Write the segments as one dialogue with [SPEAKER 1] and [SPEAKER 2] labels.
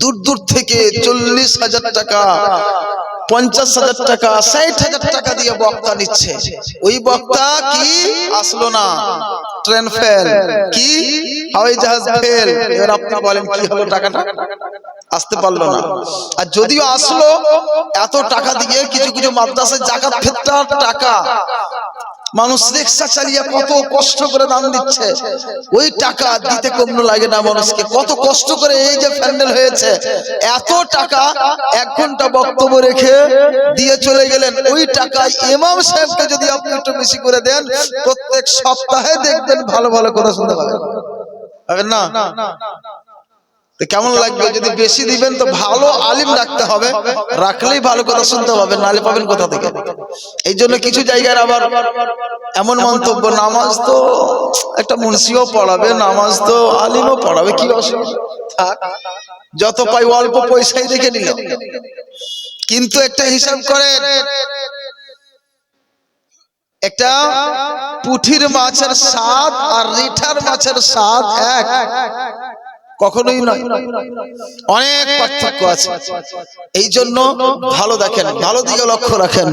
[SPEAKER 1] দূর দূর থেকে 40,000 টাকা, 50,000 টাকা, 60,000 টাকা দিয়ে বক্তা নিচ্ছে। ওই বক্তা কি আসলো না, ট্রেন ফেল, কি হাওয়াই জাহাজ ফেল। এবার আপনি বলেন কি হলো, টাকাটা আসতে পারলো না। আর যদিও আসলো, এত টাকা দিয়ে কিছু কিছু মাদ্রাসায় যাকাত ফিতরার টাকা মানুষ রিকশা চালিয়ে কত কষ্ট করে দান দিচ্ছে, ওই টাকা দিতে কম লাগে না মানুষকে। কত কষ্ট করে এই যে প্যান্ডেল হয়েছে, এত টাকা 1 ঘন্টা বক্তব্য রেখে দিয়ে চলে গেলেন। ওই টাকা ইমাম সাহেবকে যদি আপনি একটু বেশি করে দেন, প্রত্যেক সপ্তাহে দেখবেন ভালো ভালো কথা শুনতে পাবেন না? তো কেমন লাগবে? যদি বেশি দিবেন তো ভালো আলিম রাখতে হবে, রাখলেই ভালো কথা শুনতে পাবেন, নালে পাবেন কোথা থেকে? এই জন্য কিছু জায়গায় আবার এমন মন্তব্য, নামাজ তো একটা মুন্সিও পড়াবে, নামাজ তো আলিমও পড়াবে, কি অসুবিধা, থাক যত পাই অল্প পয়সাই দেখে নিল। কিন্তু একটা হিসাব করেন, একটা পুঁঠির মাছের স্বাদ আর রিঠার মাছের স্বাদ এক কখনোই নয়, অনেক পার্থক্য আছে। এই জন্য ভালো দেখেন, ভালো দিকে লক্ষ্য রাখেন।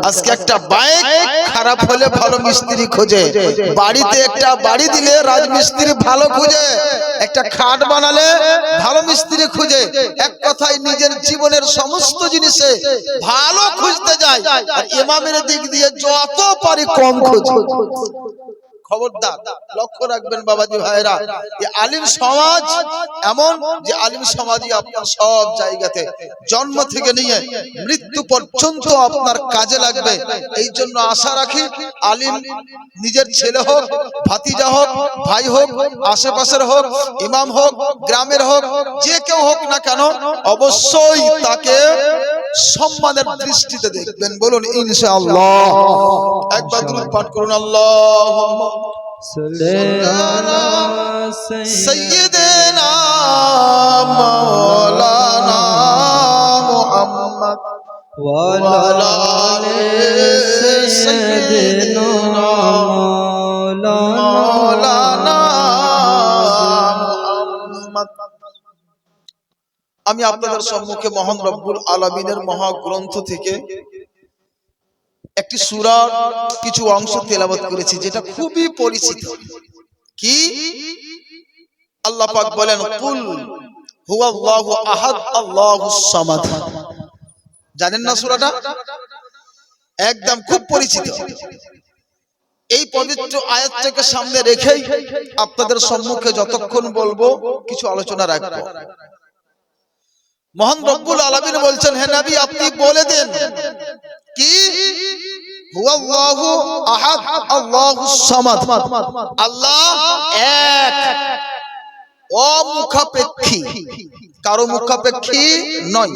[SPEAKER 1] আজকে একটা বাইক খারাপ হলে ভালো মিস্ত্রি খোঁজে, বাড়িতে একটা বাড়ি দিলে রাজমিস্ত্রি ভালো খুঁজে, একটা খাট বানালে ভালো মিস্ত্রি খুঁজে। এক কথায় নিজের জীবনের সমস্ত জিনিসে ভালো খুঁজতে যায়, আর ইমামের দিক দিয়ে যত পারি কম খুঁজে। খবরদার লক্ষ্য রাখবেন বাবাজি ভাইরা, এই আলিম সমাজ এমন যে আলিম সমাজই আপনার সব জায়গাতে জন্ম থেকে নিয়ে মৃত্যু পর্যন্ত আপনার কাজে লাগবে। এই জন্য আশা রাখি আলিম নিজের ছেলে হোক, ভাতিজা হোক, ভাই হোক, আশেপাশের হোক, ইমাম হোক, গ্রামের হোক, যে কেউ হোক না কেন, অবশ্যই তাকে সম্মানের দৃষ্টিতে দেখবেন। বলুন ইনশাআল্লাহ। একবার দুরূদ পাঠ করুন, আল্লাহুম্মা সাল্লি আলা সাইয়্যিদিনা মাওলানা মুহাম্মদ ওয়া আলা আলি সাইয়্যিদিনা মাওলানা মুহাম্মদ। আমি আপনাদের সম্মুখে মহান রব্বুল আলামিনের মহাগ্রন্থ থেকে একটি সূরার কিছু অংশ তেলাওয়াত করেছি, যেটা খুবই পরিচিত। কি? আল্লাহ পাক বলেন, কুল হুয়াল্লাহু আহাদ আল্লাহুস সামাদ। জানেন না সূরাটা? একদম খুব পরিচিত। এই পবিত্র আয়াতটাকে সামনে রেখেই আপনাদের সম্মুখে যতক্ষণ বলবো কিছু আলোচনা রাখবো। মহান রব্বুল আলামিন বলছেন, হে নবী আপনি বলে দেন কি হুয়াল্লাহু আহাদ আল্লাহুস সামাদ, আল্লাহ এক, অমুখাপেক্ষী, কারো মুখাপেক্ষী নয়।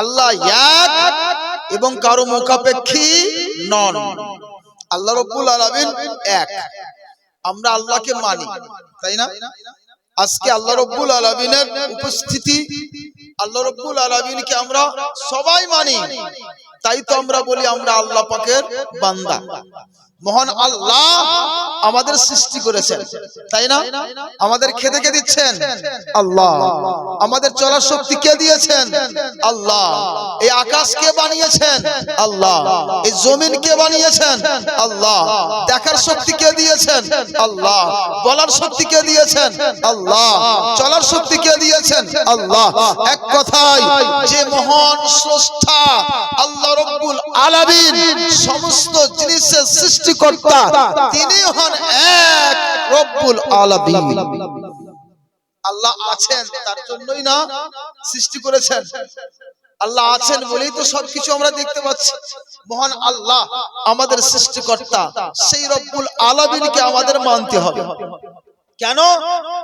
[SPEAKER 1] আল্লাহ এক এবং কারো মুখাপেক্ষী নন। আল্লাহ রব্বুল আলামিন এক। আমরা আল্লাহকে মানি, তাই না? আজকে আল্লাহ রব্বুল আলামিনের উপস্থিতি, আল্লাহ রব্বুল আলামিনকে আমরা সবাই মানি, তাই তো আমরা বলি আমরা আল্লাহ পাকের বান্দা। মহান আল্লাহ আমাদের সৃষ্টি করেছেন, তাই না? আমাদের খেতে কে দিচ্ছেন? আল্লাহ। আমাদের চলার শক্তি কে দিয়েছেন? আল্লাহ। এই আকাশ কে বানিয়েছেন? আল্লাহ। এই জমিন কে বানিয়েছেন? আল্লাহ। দেখার শক্তি কে দিয়েছেন? আল্লাহ। বলার শক্তি কে দিয়েছেন? আল্লাহ। চলার শক্তি কে দিয়েছেন? আল্লাহ। এক কথায় যে মহান স্রষ্টা আল্লাহ রব্বুল আলামিন, সমস্ত জিনিসের সৃষ্টিকর্তা, তিনি হন এক রব্বুল আলামিন। আল্লাহ আছেন, তার জন্যই না সৃষ্টি করেছেন। আল্লাহ আছেন বলেই তো সবকিছু আমরা দেখতে পাচ্ছি। মহান আল্লাহ আমাদের সৃষ্টিকর্তা, সেই রব্বুল আলামিনকে আমাদের মানতে হবে। কেন?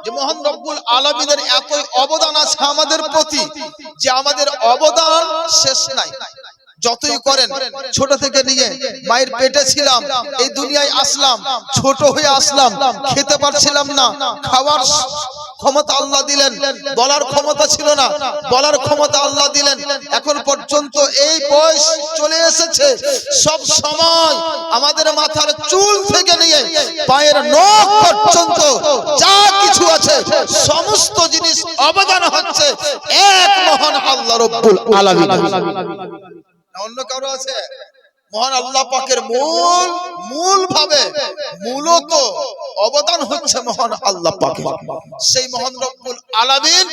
[SPEAKER 1] যে মহান রব্বুল আলামিনের এতই অবদান আছে আমাদের প্রতি, যে আমাদের অবদান শেষ নাই। যতই করেন, ছোট থেকে নিয়ে মায়ের পেটে ছিলাম, এই দুনিয়ায় আসলাম, ছোট হয়ে আসলাম, খেতে পারছিলাম না, খাওয়ার ক্ষমতা আল্লাহ দিলেন, বলার ক্ষমতা ছিল না, বলার ক্ষমতা আল্লাহ দিলেন। এখন পর্যন্ত এই বয়স চলে এসেছে, সব সময় আমাদের মাথার চুল থেকে নিয়ে পায়ের নখ পর্যন্ত যা কিছু আছে সমস্ত জিনিস অবদান হচ্ছে এক মহান আল্লাহ রাব্বুল আলামিন। অন্য কারো আছে? মহান আল্লাহ পাকের মূল ভাবে মূলত অবদান হচ্ছে মহান আল্লাহ পাকের। সেই মহান রব্বুল আলামিন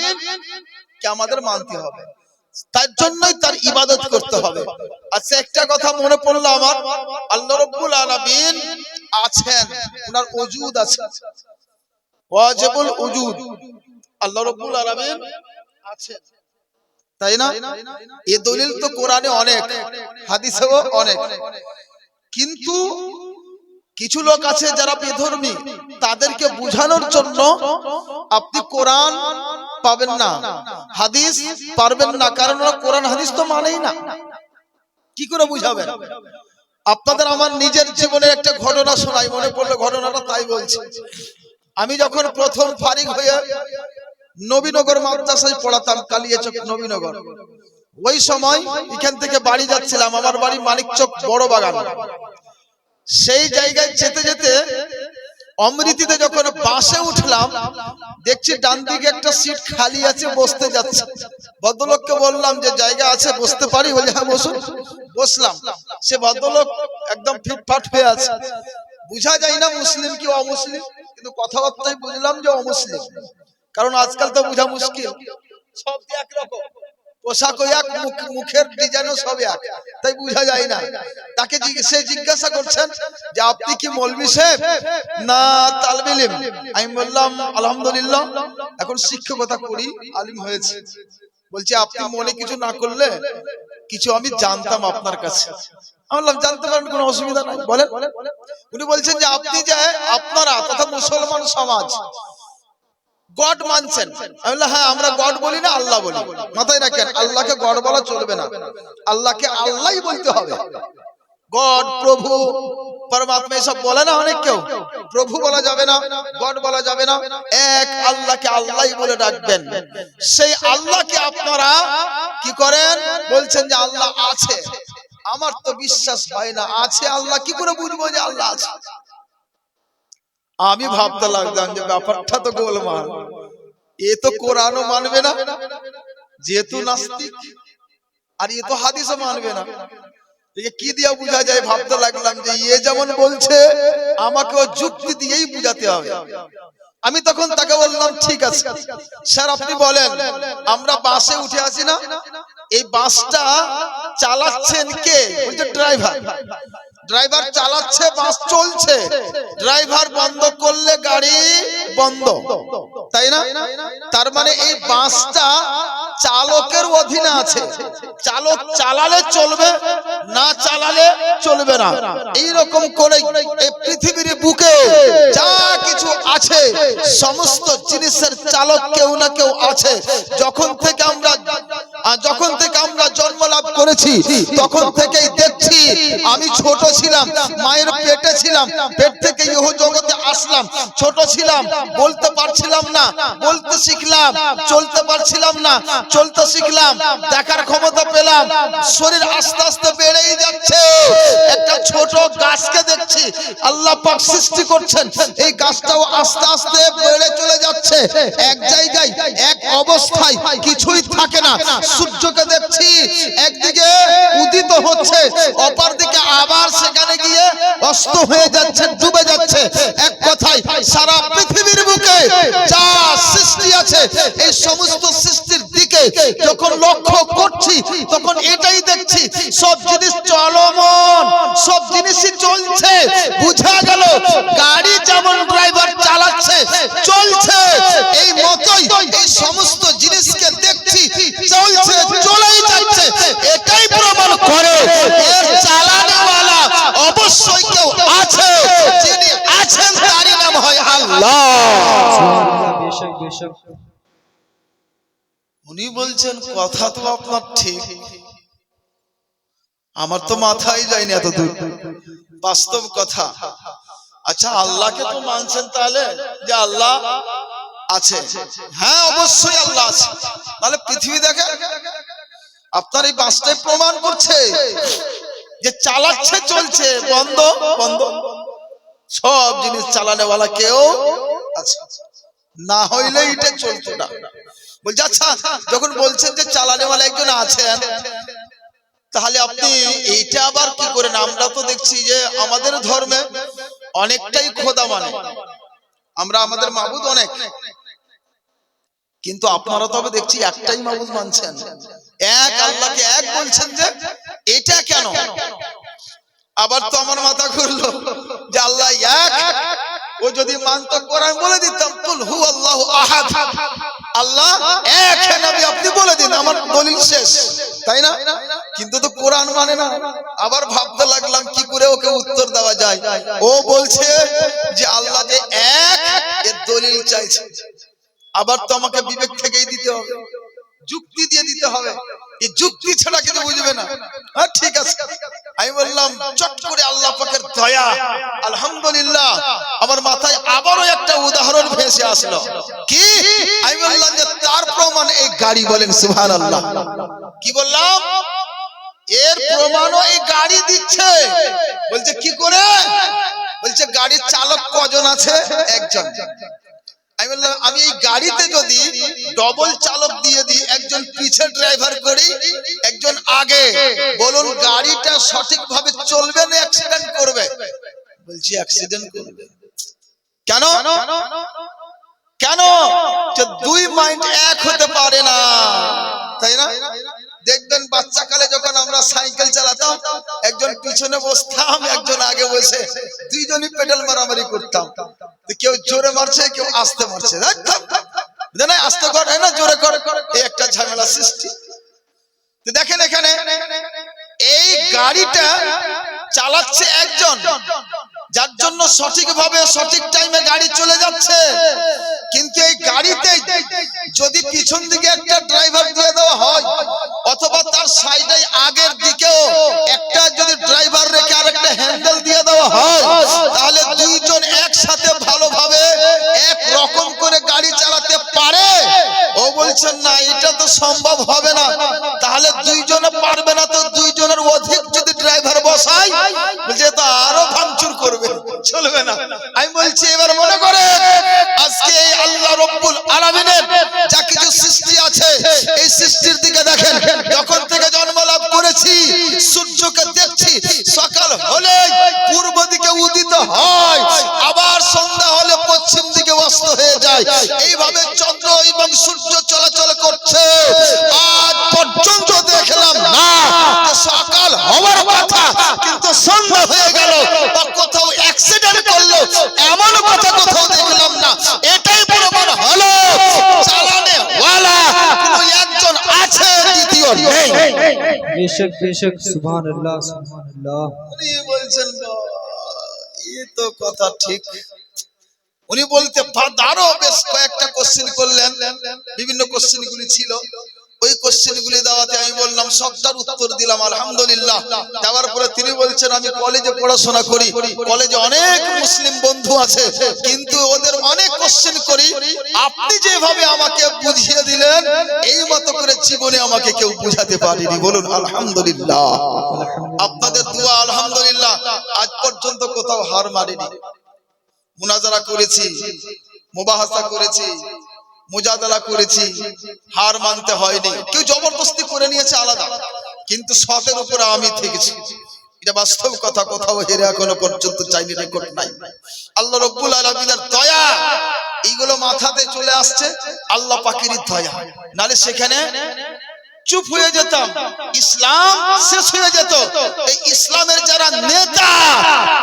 [SPEAKER 1] কে আমাদের মানতে হবে, তার জন্যই তার ইবাদত করতে হবে। আচ্ছা, একটা কথা মনে পড়লো আমার, আল্লাহ রব্বুল আলামিন আছেন, ওনার ওজুদ আছে, ওয়াজিবুল ওজুদ, আল্লাহ রব্বুল আলামিন আছেন, তাই না? এই দলিল তো কোরআনে অনেক, হাদিসেও অনেক, কিন্তু কিছু লোক আছে যারা বেধর্মী, তাদেরকে বোঝানোর জন্য আপনি কোরআন পাবেন না, হাদিস পারবেন না, কারণ ওরা কোরআন হাদিস তো মানেই না। কি করে বুঝাবেন? আপনাদের আমার নিজের জীবনের একটা ঘটনা শোনাই, মনে পড়লো ঘটনাটা তাই বলছি। আমি যখন প্রথম ফারিগ হয়ে নবীনগর মাদ্রাসায় পড়াতাম, কালিয়াচক নবীনগর, ওই সময় এখান থেকে বাড়ি যাচ্ছিলাম, আমার বাড়ি মানিকচক বড় বাগান। সেই জায়গায় যেতে যেতে অমৃতিতে যখন বাসে উঠলাম, দেখছি ডান দিকে একটা সিট খালি আছে, বসতে যাচ্ছে। ভদ্রলোককে বললাম যে জায়গা আছে, বসতে পারি? বলে হ্যাঁ বসুন। বসলাম। সে ভদ্রলোক একদম ফিটফাট হয়ে আছে, বুঝা যায় না মুসলিম কি অমুসলিম, কিন্তু কথাবার্তায় বুঝলাম যে অমুসলিম, কারণ আজকাল তো বোঝা মুশকিল, সব একরকম, পোশাক এক, মুখের ডিজাইনও সব এক, তাই বোঝা যায় না। তাকে সে জিজ্ঞাসা করছেন যে আপনি কি মৌলভী সাহেব না তালিবে ইলম? আমি বললাম আলহামদুলিল্লাহ, এখন শিক্ষকতা করি, আলিম হয়েছে। বলছে আপনি মনে কিছু না করলে কিছু আমি জানতাম আপনার কাছে। আমি বললাম জানতে পারেন, কোনো অসুবিধা নাই, বলেন। উনি বলছেন যে আপনি যে আপনারা তথা মুসলমান সমাজ গড মানছেন? আমি বললাম হ্যাঁ, আমরা গড বলি না, আল্লাহ বলি। মাথায় রাখেন, আল্লাহকে গড বলা চলবে না, আল্লাহকে আল্লাহই বলতে হবে। গড, প্রভু, পরমাত্মা এসব বলে না অনেক কেউ, প্রভু বলা যাবে না, গড বলা যাবে না, এক আল্লাহকে আল্লাহই বলে ডাকবেন। সেই আল্লাহকে আপনারা কি করেন? বলছেন যে আল্লাহ আছে। আমার তো বিশ্বাস হয় না, আছে আল্লাহ, কি করে বুঝবো যে আল্লাহ আছে? আমি ভাবতে লাগলাম যে ব্যাপারটা তো গোলমাল, এ তো কোরআনও মানবে না যেহেতু নাস্তিক, আর এ তো হাদিসও মানবে না, কি দিয়ে বোঝা যায়? ভাবতে লাগলাম যে এ যেমন বলছে আমাকেও যুক্তি দিয়েই বুঝাতে হবে। আমি তখন তাকে বললাম ঠিক আছে স্যার, আপনি বলেন, আমরা বাসে উঠে আসি না, এই বাসটা চালাচ্ছেন কে? বলছে ড্রাইভার। ড্রাইভার চালাচ্ছে, বাস চলছে, ড্রাইভার বন্ধ করলে গাড়ি বন্ধ, তাই না? তার মানে এই বাসটা চালকের অধীনে আছে, চালক চালালে চলবে, না চালালে চলবে না। এইরকম করে এই পৃথিবীর বুকে যা কিছু আছে সমস্ত জিনিসের চালক কেউ না কেউ আছে। যখন থেকে আমরা জন্ম লাভ করেছি তখন থেকেই দেখছি, আমি ছোট ছিলাম, মায়ের পেটে ছিলাম, পেট থেকে ইহ জগতে আসলাম, ছোট ছিলাম, বলতে পারছিলাম না, বলতে শিখলাম, চলতে পারছিলাম না, চলতে শিখলাম, দেখার ক্ষমতা পেলাম, শরীর আস্তে আস্তে বেড়েই যাচ্ছে। একটা ছোট গাছকে দেখছি, আল্লাহ পাক সৃষ্টি করছেন, এই গাছটাও আস্তে আস্তে বেড়ে চলে যাচ্ছে, এক জায়গায় এক অবস্থায় কিছুই থাকে না। সূর্যকে দেখছি একদিকে উদিত হচ্ছে, অপর দিকে আবার সেখানে গিয়ে অস্ত হয়ে যাচ্ছে, ডুবে যাচ্ছে। এক কথায় সারা পৃথিবীর বুকে যা সৃষ্টি আছে, এই সমস্ত সৃষ্টির দিকে যখন লক্ষ্য করছি তখন এটাই দেখছি, সব জিনিস চলমান, সব জিনিসই চলছে। বুঝা গেল গাড়ি যেমন ড্রাইভার চালাচ্ছে, চলছে, এই মতোই এই সমস্ত জিনিসকে দেখছি, চলছে, চলেই যাচ্ছে। এটাই প্রমাণ করে এর চালানোওয়ালা অবশ্যই কেউ আছে, যিনি আছেন তারই নাম হয় আল্লাহ। উনি বলছেন কথা তো আপনার ঠিক, আমার তো মাথায় যায়নি এত দূর, বাস্তব কথা। আচ্ছা, আল্লাহকে তো মানছেন তাহলে যে আল্লাহ আছে? হ্যাঁ, অবশ্যই আল্লাহ আছে। তাহলে পৃথিবী দেখে আপনার এই বাসটাই প্রমাণ করছে যে চালাচ্ছে, চলছে, বন্ধ বন্ধ, সব জিনিস চালানেওয়ালা কেউ আছে, না হইলে এটা চলতো না। বলছে আচ্ছা, যখন বলছেন যে চালানেওয়ালা একজন আছেন, তাহলে আপনি এইটা আবার কি করেন? আমরা তো দেখছি যে আমাদের ধর্মে অনেকটাই খোদা মানে, আমরা আমাদের মাবুদ অনেক, কিন্তু আপনারা তবে দেখছি একটাই মাবুদ মানছেন, এক আল্লাহকে এক বলছেন। যে এটা কেন? আবার তো আমার মাথা ঘুরলো যে আল্লাহ এক, ও যদি মানত কোরআন বলে দিতাম কুল হু আল্লাহু আহাদ, আল্লাহ এক, নবী আপনি বলে দিন, আমার দলিল শেষ, তাই না? কিন্তু তো কোরআন মানে না। আবার ভাবতে লাগলাম কি করে ওকে উত্তর দেওয়া যায়। ও বলছে যে আল্লাহ যে এক, এর দলিল চাইছে। আবার তো আমাকে বিবেক থেকেই দিতে হবে, যুক্তি দিয়ে দিতে হবে। এই যুক্তি ছাড়া কিন্তু বুঝবে না। হ্যাঁ, ঠিক আছে। আমি বললাম চট করে আল্লাহ পাকের দয়া, আলহামদুলিল্লাহ, আমার মাথায় আবারও একটা উদাহরণ ভেসে আসলো। কি? আমি বললাম যে তার প্রমাণ এই গাড়ি। বলেন সুবহানাল্লাহ। কি বললাম? এর প্রমাণও এই গাড়ি দিচ্ছে। বলছে কি করে? বলছে গাড়ির চালক কজন আছে? একজন। আমি বললাম আমি এই গাড়িতে যদি ডবল চালক দিয়ে দিই, একজন পিছে ড্রাইভার করি, একজন আগে, বলুন গাড়িটা সঠিকভাবে চলবে না অ্যাক্সিডেন্ট করবে? বলছি অ্যাক্সিডেন্ট করবে। কেন? কেন? যে দুই মাইন্ড এক হতে পারে না, তাই না? দেখবেন বাচ্চাকালে যখন আমরা সাইকেল চালাতাম, একজন পিছনে বসতাম, একজন আগে বসে, দুইজনই পেডাল মারামারি করতাম। কেউ জোরে মারছে, কেউ আস্তে মারছে, আস্তে করে না জোরে করে, এই একটা ঝামেলা সৃষ্টি। দেখেন এখানে এই গাড়িটা চালাচ্ছে একজন, যার জন্য সঠিকভাবে সঠিক টাইমে গাড়ি চলে যাচ্ছে। কিন্তু এই গাড়িতে যদি পিছন দিকে একটা ড্রাইভার দিয়ে দেওয়া হয়, অথবা তার সাইডে আগের দিকেও একটা যদি ড্রাইভার রেখে আরেকটা হ্যান্ডেল দিয়ে দেওয়া হয়, তাহলে দুইজন একসাথে ভালোভাবে এক রকম করে গাড়ি চালাতে পারে? ও বলছেন না, এটা তো সম্ভব হবে না। তাহলে দুইজনে পারবে না, তো দুইজনের অধিক যদি ড্রাইভার বসাই, বলছে তো আরো ভাঙচুর করবে, চলবে না। আমি বলছি এবার মনে করে আজকে এই আল্লাহ রব্বুল আলামিনের যা কিছু সৃষ্টি আছে, এই সৃষ্টির দিকে দেখেন। যখন থেকে জন্ম লাভ করেছি, সূর্যকে দেখছি, সকাল হলে পূর্ব দিকে উদিত হয়, আবার সন্ধ্যা হলে পশ্চিম দিকে অস্ত হয়ে যায়। এইভাবে চন্দ্র এবং সূর্য চলাচল করছে। আজ পর্যন্ত দেখলাম না সকাল হওয়ার কথা কিন্তু সন্ধ্যা হয়ে গেল, বা কোথাও অ্যাক্সিডেন্ট করলো, এমন কথা কোথাও দেখলাম না। এটাই প্রমাণ হলো চালানে ওয়ালা কোনো একজন আছে, দ্বিতীয় নেই।
[SPEAKER 2] বেশক বেশক, সুবহানাল্লাহ সুবহানাল্লাহ।
[SPEAKER 1] উনি বলছেন এই তো কথা ঠিক। উনি বলতে আরো বেশ কয়েকটা কোশ্চেন করলেন, বিভিন্ন কোশ্চেন গুলি ছিল। ওই কোশ্চেন গুলি দেওয়াতে আমি বললাম সবটার উত্তর দিলাম আলহামদুলিল্লাহ। দেওয়ার পরে তিনি বলছেন আমি কলেজে পড়াশোনা করি, কলেজে অনেক মুসলিম বন্ধু আছে, কিন্তু ওদের অনেক কোশ্চেন করি, আপনি যেভাবে আমাকে বুঝিয়ে দিলেন এই মতো করে জীবনে আমাকে কেউ বুঝাতে পারেনি। বলুন আলহামদুলিল্লাহ। আপনাদের দোয়া আলহামদুলিল্লাহ আজ পর্যন্ত কোথাও হার মারিনি। মুনাজারা করেছি, মুবাহাসা করেছি, মুজাদালা করেছি, হার মানতে হয়নি। কেউ জবরদস্তি করে নিয়েছে আলাদা, কিন্তু সতের উপরে আমি থেকেছি। এটা বাস্তব কথা, কোথাও হেরে এখনো পর্যন্ত চাইনি, রেকর্ড নাই। আল্লাহ রাব্বুল আলামিনের দয়া এইগুলো মাথাতে চলে আসছে, আল্লাহ পাকেরই দয়া। নালে সেখানে চুপ হয়ে যেতাম, ইসলাম শেষ হয়ে যেত। এই ইসলামের যারা নেতা,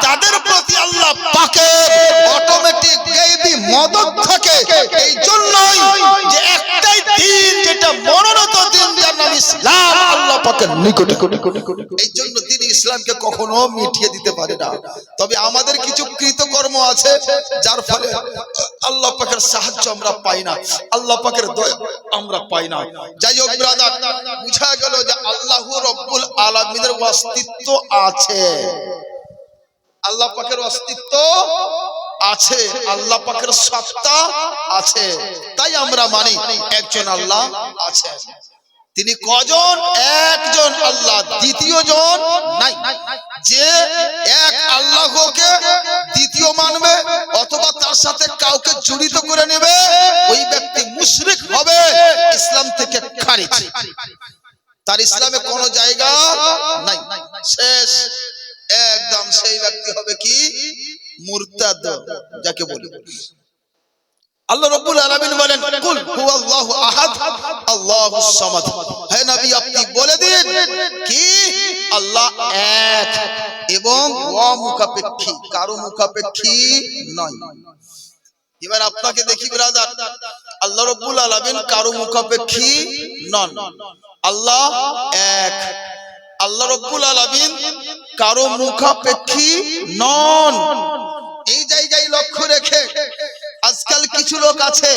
[SPEAKER 1] তাদের প্রতি আল্লাহ পাকের অটোমেটিক গায়বী মদদ থাকে। এই জন্যই যে একটাই দিন যেটা মনোনীত দিন, যার নাম ইসলাম, আল্লাহ পাকের নিকটে। এই জন্য দিন ইসলামকে কখনো মিটিয়ে দিতে পারে না। তবে আমাদের কিছু কৃতকর্ম আছে যার ফলে আল্লাহ পাকের সাহায্য আমরা পাই না, আল্লাহ পাকের দয়া আমরা পাই না। যাই হোক ব্রাদার, বুঝা গেল যে আল্লাহু রব্বুল আলামিনের অস্তিত্ব আছে, আল্লাহ পাকের অস্তিত্ব আছে, আল্লাহ পাকের সত্তা আছে। তাই আমরা মানি একজন আল্লাহ আছে। তিনি কজন? একজন আল্লাহ, দ্বিতীয় জন নাই। যে এক আল্লাহকে দ্বিতীয় মানবে অথবা তার সাথে কাউকে জড়িত করে নেবে, ওই ব্যক্তি মুশরিক হবে, ইসলাম থেকে খারিজ, তার ইসলামে কোনো জায়গা নাই, শেষ একদম। সেই ব্যক্তি হবে কি? মুরতাদ, যাকে বলি। আল্লাহ রাব্বুল আলামিন বলেন, কুল হুয়াল্লাহু আহাদ আল্লাহুস সামাদ। হে নবী, আপনি বলে দিন কি আল্লাহ এক এবং অমুখাপেক্ষী, কারো মুখাপেক্ষী নয়। এবার আপনাকে দেখি ব্রাদার, আল্লাহ রাব্বুল আলামিন কারো মুখাপেক্ষী নন, আল্লাহ এক। আল্লাহ রাব্বুল আলামিন কারো মুখাপেক্ষী নন। এই জায়গায় লক্ষ্য রেখে আজকাল কিছু লোক আছে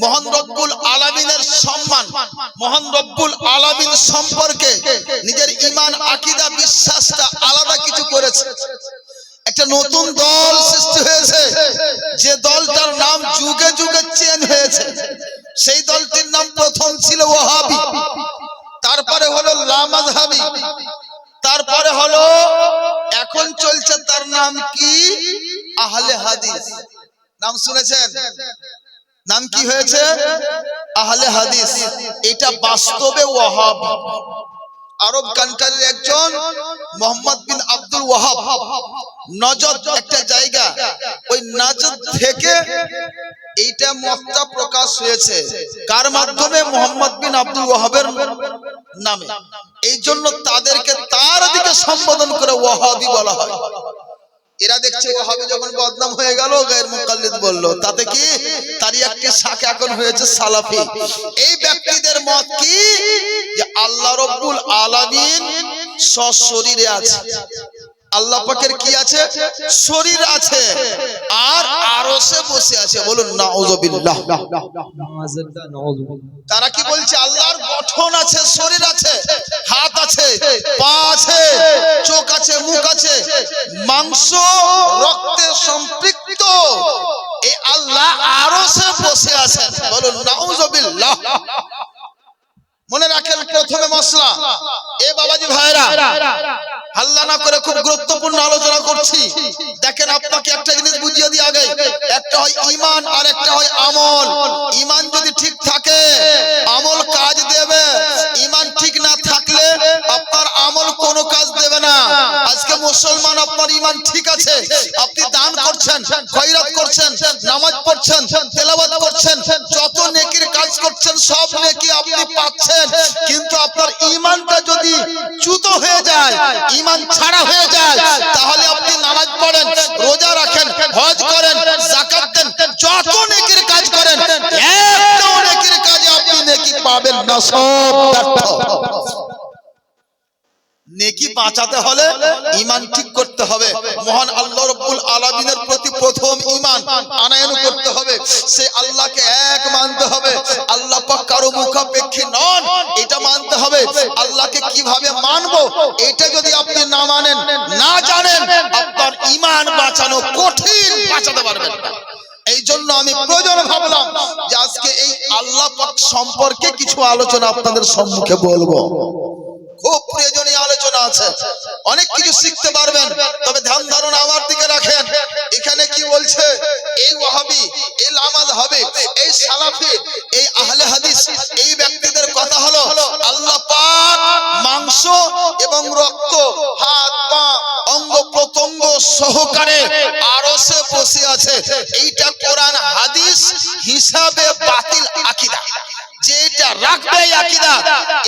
[SPEAKER 1] মহান রব্বুল আলামিনের সম্মান, মহান রব্বুল আলামিন সম্পর্কে নিজের ঈমান, আকীদা, বিশ্বাসটা আলাদা কিছু করেছে। একটা নতুন দল সৃষ্টি হয়েছে, যে দলটার নাম যুগে যুগে চেঞ্জ হয়েছে। সেই দলটির নাম প্রথম ছিল ওয়াহাবি, তারপরে হলো লামাযহাবি, তারপরে হলো এখন চলছে তার নাম কি? আহলে হাদিস। নাম শুনেছেন? নাম কি হয়েছে? আহলে হাদিস। এটা বাস্তবে ওয়াহাবি। আরব কান্ট্রির একজন মোহাম্মদ বিন আব্দুল ওয়াহাব, নজদ একটা জায়গা, ওই নজদ থেকে এইটা মতটা প্রকাশ হয়েছে। কার মাধ্যমে? মোহাম্মদ বিন আব্দুল ওয়াহাবের নামে। এই জন্য তাদেরকে তার দিকে সম্বোধন করে ওয়াহাবি বলা হয়। এরা দেখছে ওয়াহাবি যখন বদনাম হয়ে গেল, গায়ের মুকাল্লিদ বলল, তাতে কি তারই একটি শাখা এখন হয়েছে সালাফি। এই ব্যক্তিদের মত কি যে আল্লাহ রাব্বুল আলামিন সশরীরে আছে, আল্লাহ পাকের কি আছে? শরীর আছে, আর আরশে বসে আছে। বলুন নাউযুবিল্লাহ। তারা কি বলছে? আল্লাহর গঠন আছে, শরীর আছে, হাত আছে, পা আছে, চোখ আছে, মুখ আছে, মাংস রক্তে সম্পৃক্ত এই আল্লাহ আরশে বসে আছেন। বলুন নাউযুবিল্লাহ। মনে রাখেন, প্রথমে মশলা। এ বাবাজি ভাইরা, হাল্লা না করে খুব গুরুত্বপূর্ণ আলোচনা করছি। দেখেন, আপনাকে একটা জিনিস বুঝিয়ে দিই আগে। একটা হয় ঈমান আর একটা হয় আমল। ঈমান যদি ঠিক থাকে আমল কাজ দেবে, ঈমান ঠিক না থাকলে আপনার আমল কোনো কাজ দেবে না। আজকে মুসলমান, আপনার ঈমান ঠিক আছে, আপনি দান করছেন, খয়রাত করছেন, নামাজ পড়ছেন, তেলাওয়াত করছেন, যত নেকির কাজ করছেন সব নেকি আপনি পাচ্ছেন। কিন্তু আপনার ঈমানটা যদি চ্যুত হয়ে যায়, ঈমান ছাড়া হয়ে যায়, তাহলে আপনি নামাজ পড়েন, রোজা রাখেন, হজ করেন, যাকাত দেন, যত নেকির কাজ করেন, একটাও নেকির কাজে আপনি নেকি পাবেন না, সব ব্যর্থ। নেকি বাঁচাতে হলে ঈমান ঠিক করতে হবে। মহান আল্লাহ রাব্বুল আলামিনের প্রতি প্রথম ঈমান আনয়ন করতে হবে। সে আল্লাহকে এক মানতে হবে, আল্লাহ পাক কারো মুখাপেক্ষী নন, এটা মানতে হবে। আল্লাহকে কিভাবে মানবো, এটা যদি আপনি না মানেন, না জানেন, আপনার ঈমান বাঁচানো কঠিন, বাঁচাতে পারবেন না। এই জন্য আমি প্রয়োজন ভাবলাম যে আজকে এই আল্লাহ পাক সম্পর্কে কিছু আলোচনা আপনাদের সম্মুখে বলবো। খুব প্রয়োজনীয় আলোচনা আছে, অনেক কিছু শিখতে পারবেন। তবে ধ্যান ধারণা আমার দিকে রাখেন। এখানে কি বলছে? এই ওয়াহাবি, এই লামাযহাবি, এই সালাফি, এই আহলে হাদিস, এই ব্যক্তিদের কথা হলো আল্লাহ পাক মাংস এবং রক্ত, হাত পা, অঙ্গ প্রত্যঙ্গ সহকারে আরশে বসে আছে। এইটা কোরআন হাদিস হিসাবে বাতিল আকীদা। যেটা রাখবে আকীদা,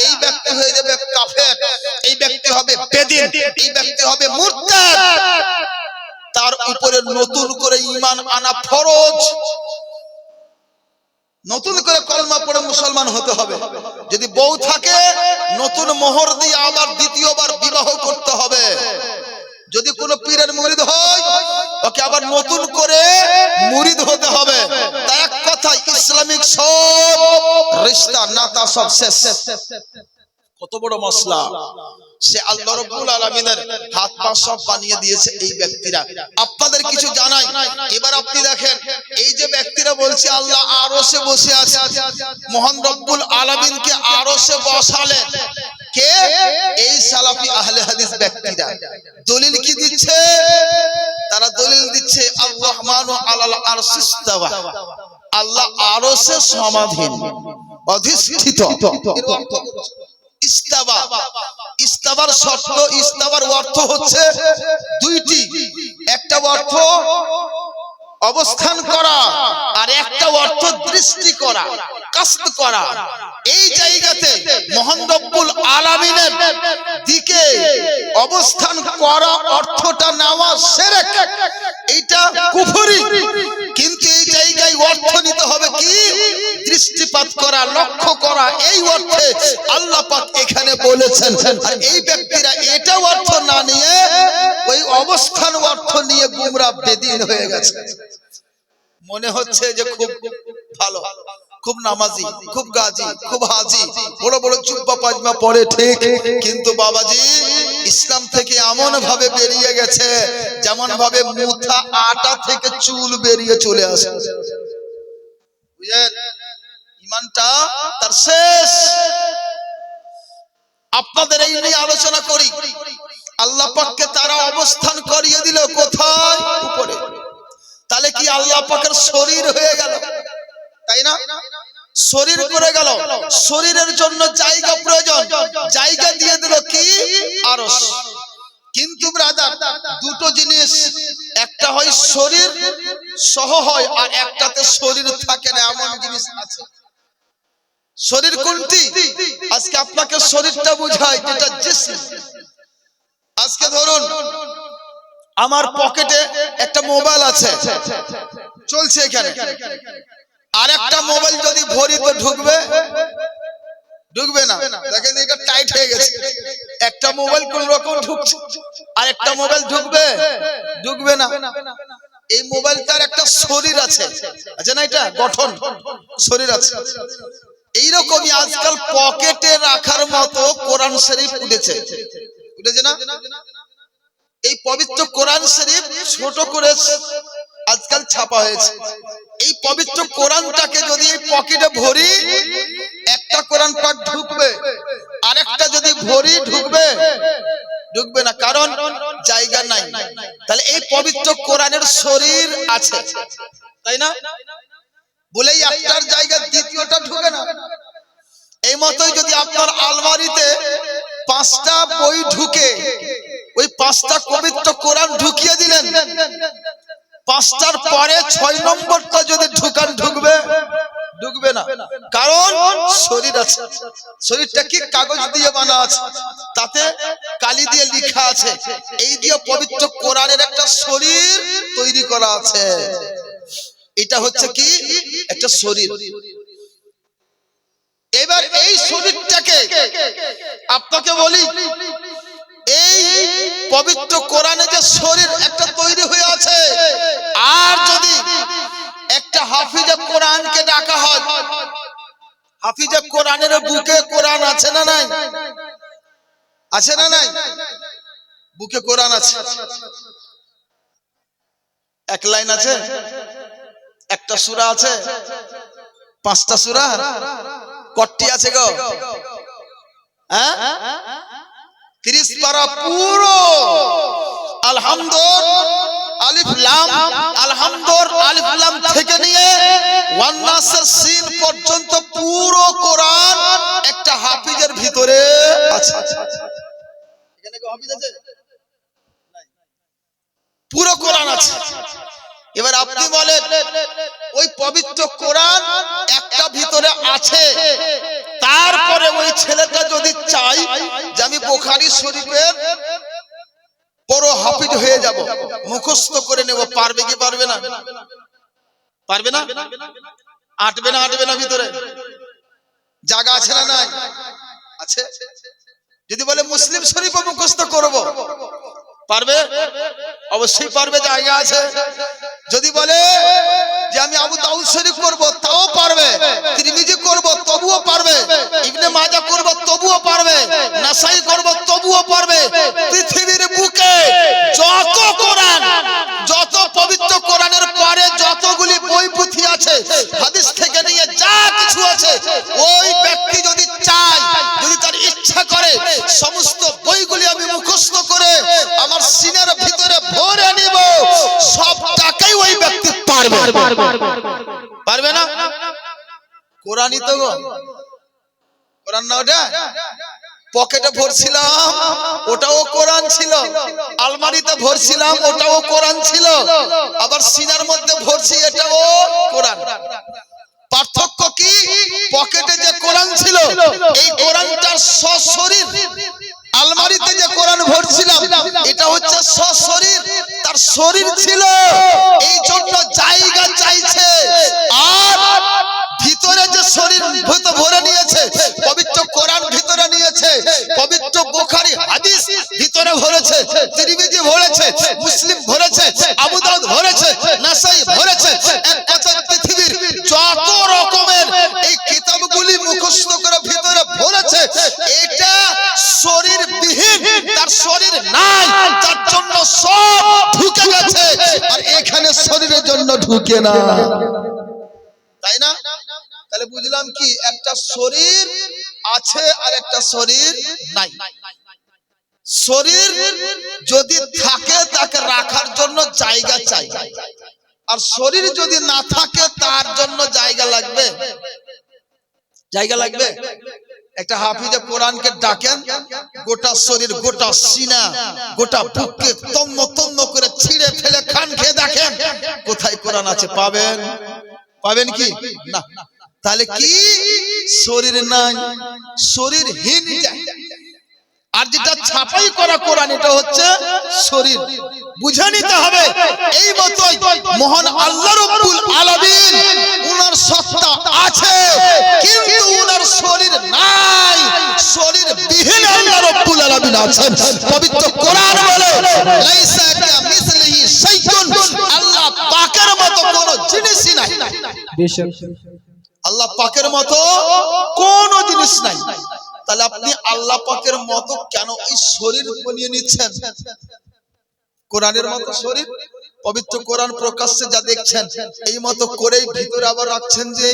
[SPEAKER 1] এই ব্যক্তি হয়ে যাবে কাফের, এই ব্যক্তি হবে বেদিন, এই ব্যক্তি হবে মুরতাদ। তার উপরে নতুন করে ঈমান আনা ফরজ। নতুন করে কলমা পড়ে মুসলমান হতে হবে। যদি বউ থাকে নতুন মোহর দিয়ে আবার দ্বিতীয়বার বিবাহ করতে হবে। যদি কোনো পীরের মুরিদ হয় ওকে আবার নতুন করে মুরিদ হতে হবে। তাই এক কথায় ইসলামিক সব রিশতা নাতা সব শেষ। কত বড় মসলা সে আল্লাহ রাব্বুল আলামিনের হাত পা সব বানিয়ে দিয়েছে এই ব্যক্তিরা। আপনাদের কিছু জানাই, এবার আপনি দেখেন এই যে ব্যক্তিরা বলছে আল্লাহ আরশে বসে আছে, মহান রব্বুল আলামিনকে আরশে বসালেন কে? এই সালাফি আহলে হাদিস ব্যক্তিরা। দলিল কি দিচ্ছে? তারা দলিল দিচ্ছে আর রহমানু আলাল আরশি ইস্তাওয়া, আল্লাহ আরশে সমাধীন অধিষ্ঠিত। এর অর্থ ইস্তাওয়া, ইস্তাওয়ার শর্ত, ইস্তাওয়ার অর্থ হচ্ছে দুইটি। একটা অর্থ অবস্থান করা আর একটা অর্থ দৃষ্টি করা, কাসদ করা। এই জায়গাতে মহান রব্বুল আলামিনের দিকে অবস্থান করা অর্থটা নেওয়া শিরক, এটা কুফরি। কিন্তু এই জায়গায় অর্থ নিতে হবে কি? দৃষ্টিপাত করা, লক্ষ্য করা। এই অর্থে আল্লাহ পাক এখানে বলেছেন। আর এই ব্যক্তিরা এটা অর্থ না নিয়ে ওই অবস্থান অর্থ নিয়ে গুমরা বেদিন হয়ে গেছে। মনে হচ্ছে যে খুব ভালো, খুব নামাজি, খুব গাজী, খুব হাজি, বড় বড় জুব্বা পাজমা পরে, ঠিক। কিন্তু বাবাজি ইসলাম থেকে এমন ভাবে বেরিয়ে গেছে যেমন ভাবে মুথা আটা থেকে চুল বেরিয়ে চলে আসে। বুঝলেন? ইমানটা তার শেষ। আপনাদের এই নিয়ে আলোচনা করি। আল্লাহ পাককে তারা অবস্থান করিয়ে দিল কোথায়? উপরে। তাহলে কি আল্লাহ পাকের শরীর হয়ে গেল? তাই না? শরীর করে গেল। শরীরের জন্য জায়গা প্রয়োজন, জায়গা দিয়ে দিল কি? আরশ। কিন্তু ব্রাদার দুটো জিনিস, একটা হয় শরীর সহ হয় আর একটাতে শরীর থাকে না, এমন জিনিস আছে। শরীর কোনটি? আজকে আপনাকে শরীরটা বুঝাই, যেটা জিসম। আজকে ধরুন আমার পকেটে একটা মোবাইল আছে, চলছে এখানে। আর একটা মোবাইল যদি ভরি তো ঢুকবে? ঢুকবে না। দেখেন এটা টাইট হয়ে গেছে। একটা মোবাইল কোন রকম ঢুকছে, আর একটা মোবাইল ঢুকবে? ঢুকবে না। এই মোবাইলটার একটা শরীর আছে, আছে না? এটা গঠন, শরীর আছে। এইরকমই আজকাল পকেটে রাখার মতো কোরআন শরীফ উঠেছে, উঠেছে না? এই পবিত্র কোরআন শরীফ ছোট করে আজকাল ছাপা হয়েছে। এই পবিত্র কোরআনটাকে যদি এই পকেটে ভরি, একটা কোরআন পাক ঢুকবে, আরেকটা যদি ভরি ঢুকবে? ঢুকবে না, কারণ জায়গা নাই। তাহলে এই পবিত্র কোরআনের শরীর আছে, তাই না? বলেই একটার জায়গা দ্বিতীয়টা ঢুকে না। এই মতোই যদি আপনার আলমারিতে 5টা বই ঢুকে, ওই 5টা পবিত্র কোরআন ঢুকিয়ে দিলেন, 5টার পরে 6 নম্বরটা যদি ঢুকান ঢুকবে? ঢুকবে না, কারণ শরীর আছে। শরীরটা কি? কাগজ দিয়ে বানা আছে, তাতে কালি দিয়ে লেখা আছে। এই দিয়ে পবিত্র কোরআনের একটা শরীর তৈরি করা আছে। এটা হচ্ছে কি? একটা শরীর। এবার এই শরীরটাকে আপনাকে বলি, এই পবিত্র কোরআনে যে শরীর একটা তৈরি হয়ে আছে, আর যদি একটা হাফিজে কোরআনকে ডাকা হয়, হাফিজে কোরআনের বুকে কোরআন আছে না নাই? আছে না নাই? বুকে কোরআন আছে। এক লাইন আছে, একটা সূরা আছে, 5টা সূরা? কটি আছে গো? হ্যাঁ, 30 পারা পুরো আলহামদুর আলিফ লাম, আলহামদুর আলিফ লাম থেকে নিয়ে ওয়ান নাসের সিন পর্যন্ত পুরো কোরআন একটা হাফিজের ভিতরে আছে। এখানে কি হাফিজ আছে? নাই, পুরো কোরআন আছে। এবার আপনি বলেন ওই পবিত্র কোরআন একটা ভিতরে আছে, তারপরে ওই ছেলেটা যদি চাই যে আমি বুখারী শরীফের পুরো হাফিজ হয়ে যাব, মুখস্থ করে নেব, পারবে কি পারবে না? পারবে না? আটবে না ভিতরে জায়গা আছে না নাই? আছে। যদি বলে মুসলিম শরীফ মুখস্থ করব, পারবে? অবশ্যই পারবে, জায়গা আছে। যদি বলে যে আমি আবু দাউদ শরীফ করব, তাও পারবে। তিরমিজি করব, তবুও পারবে। ইবনে মাজাহ করব, তবুও পারবে। নাসাই করব, তবুও পারবে। পৃথিবীর বুকে যত কোরআন, যত পবিত্র কোরআনের পরে যতগুলি বই পুঁথি আছে, হাদিস থেকে নিয়ে যা কিছু আছে, ওই ব্যক্তি যদি চায়, যদি তার ইচ্ছা করে, সমস্ত বইগুলি আমি মুখস্থ করে আমার সিনার ভিতরে ভরে নিব, সবটাকেই ওই ব্যক্তি পারবে। পারবে না? কোরআনই তো গো, কোরআন না ওটা? পকেটে ভরছিলাম, ওটাও কোরআন ছিল। আলমারিতে ভরছিলাম, ওটাও কোরআন ছিল। আবার সিনার মধ্যে ভরছি, এটাও কোরআন। পার্থক্য কি? পকেটে যে কোরআন ছিল, এই কোরআনটার সশরীর। আলমারিতে যে কোরআন ভরছিলাম, এটা হচ্ছে সশরীর, তার শরীর ছিল, এই জন্য জায়গা চাইছে। আর ভিতরে যে শরীর ভরে নিয়েছে, পবিত্র কোরআন ভিতরে নিয়েছে, পবিত্র বুখারী হাদিস ভিতরে ভরেছে, তিরমিজি ভরেছে, মুসলিম ভরেছে, আবু দাউদ ভরেছে, নাসাই ভরেছে। এক কথায় পৃথিবীর যত রকমের এই কিতাবগুলি মুখস্থ করে ভিতরে ভরেছে, এটা শরীরবিহীন, তার শরীর নাই, তার জন্য সব ঢুকে গেছে। আর এখানে শরীরের জন্য ঢুকে না, তাই না? তাহলে বুঝলাম কি, একটা শরীর আছে আর একটা শরীর নাই। শরীর যদি থাকে, তাকে রাখার জন্য জায়গা চাই, আর শরীর যদি না থাকে, তার জন্য জায়গা লাগবে। জায়গা লাগবে। একটা হাফিজে কোরআনকে ডাকেন, গোটা শরীর, গোটা সিনা, গোটা বুককে তন্ন তন্ন করে ছিঁড়ে ফেলে খান খেয়ে দেখেন কোথায় কোরআন আছে। পাবেন? পাবেন কি না? তাহলে কি শরীর নাই, শরীরহীন। আর যেটা ছাপাই করা কোরআন, এটা হচ্ছে শরীর। বুঝে নিতে হবে। এই মতই মহান আল্লাহ রাব্বুল আলামিন, উনার সত্তা আছে, কিন্তু উনার শরীর নাই, শরীরবিহীন আল্লাহ রাব্বুল আলামিন আছেন। পবিত্র কোরআন বলে, লাইসা কামিসলিহি শাইউন, আল্লাহ পাকের মতো কোনো জিনিসই নাই।
[SPEAKER 2] বেশক
[SPEAKER 1] আল্লাহ পাকের মতো কোনো জিনিস নাই। তাহলে আপনি আল্লাহ পাকের মতো কেন এই শরীর বানিয়ে নিচ্ছেন? কোরআনের মতো শরীর, পবিত্র কোরআন প্রকাশ্যে যা দেখছেন, এই মতো করেই ভিতরে আবার রাখছেন যে।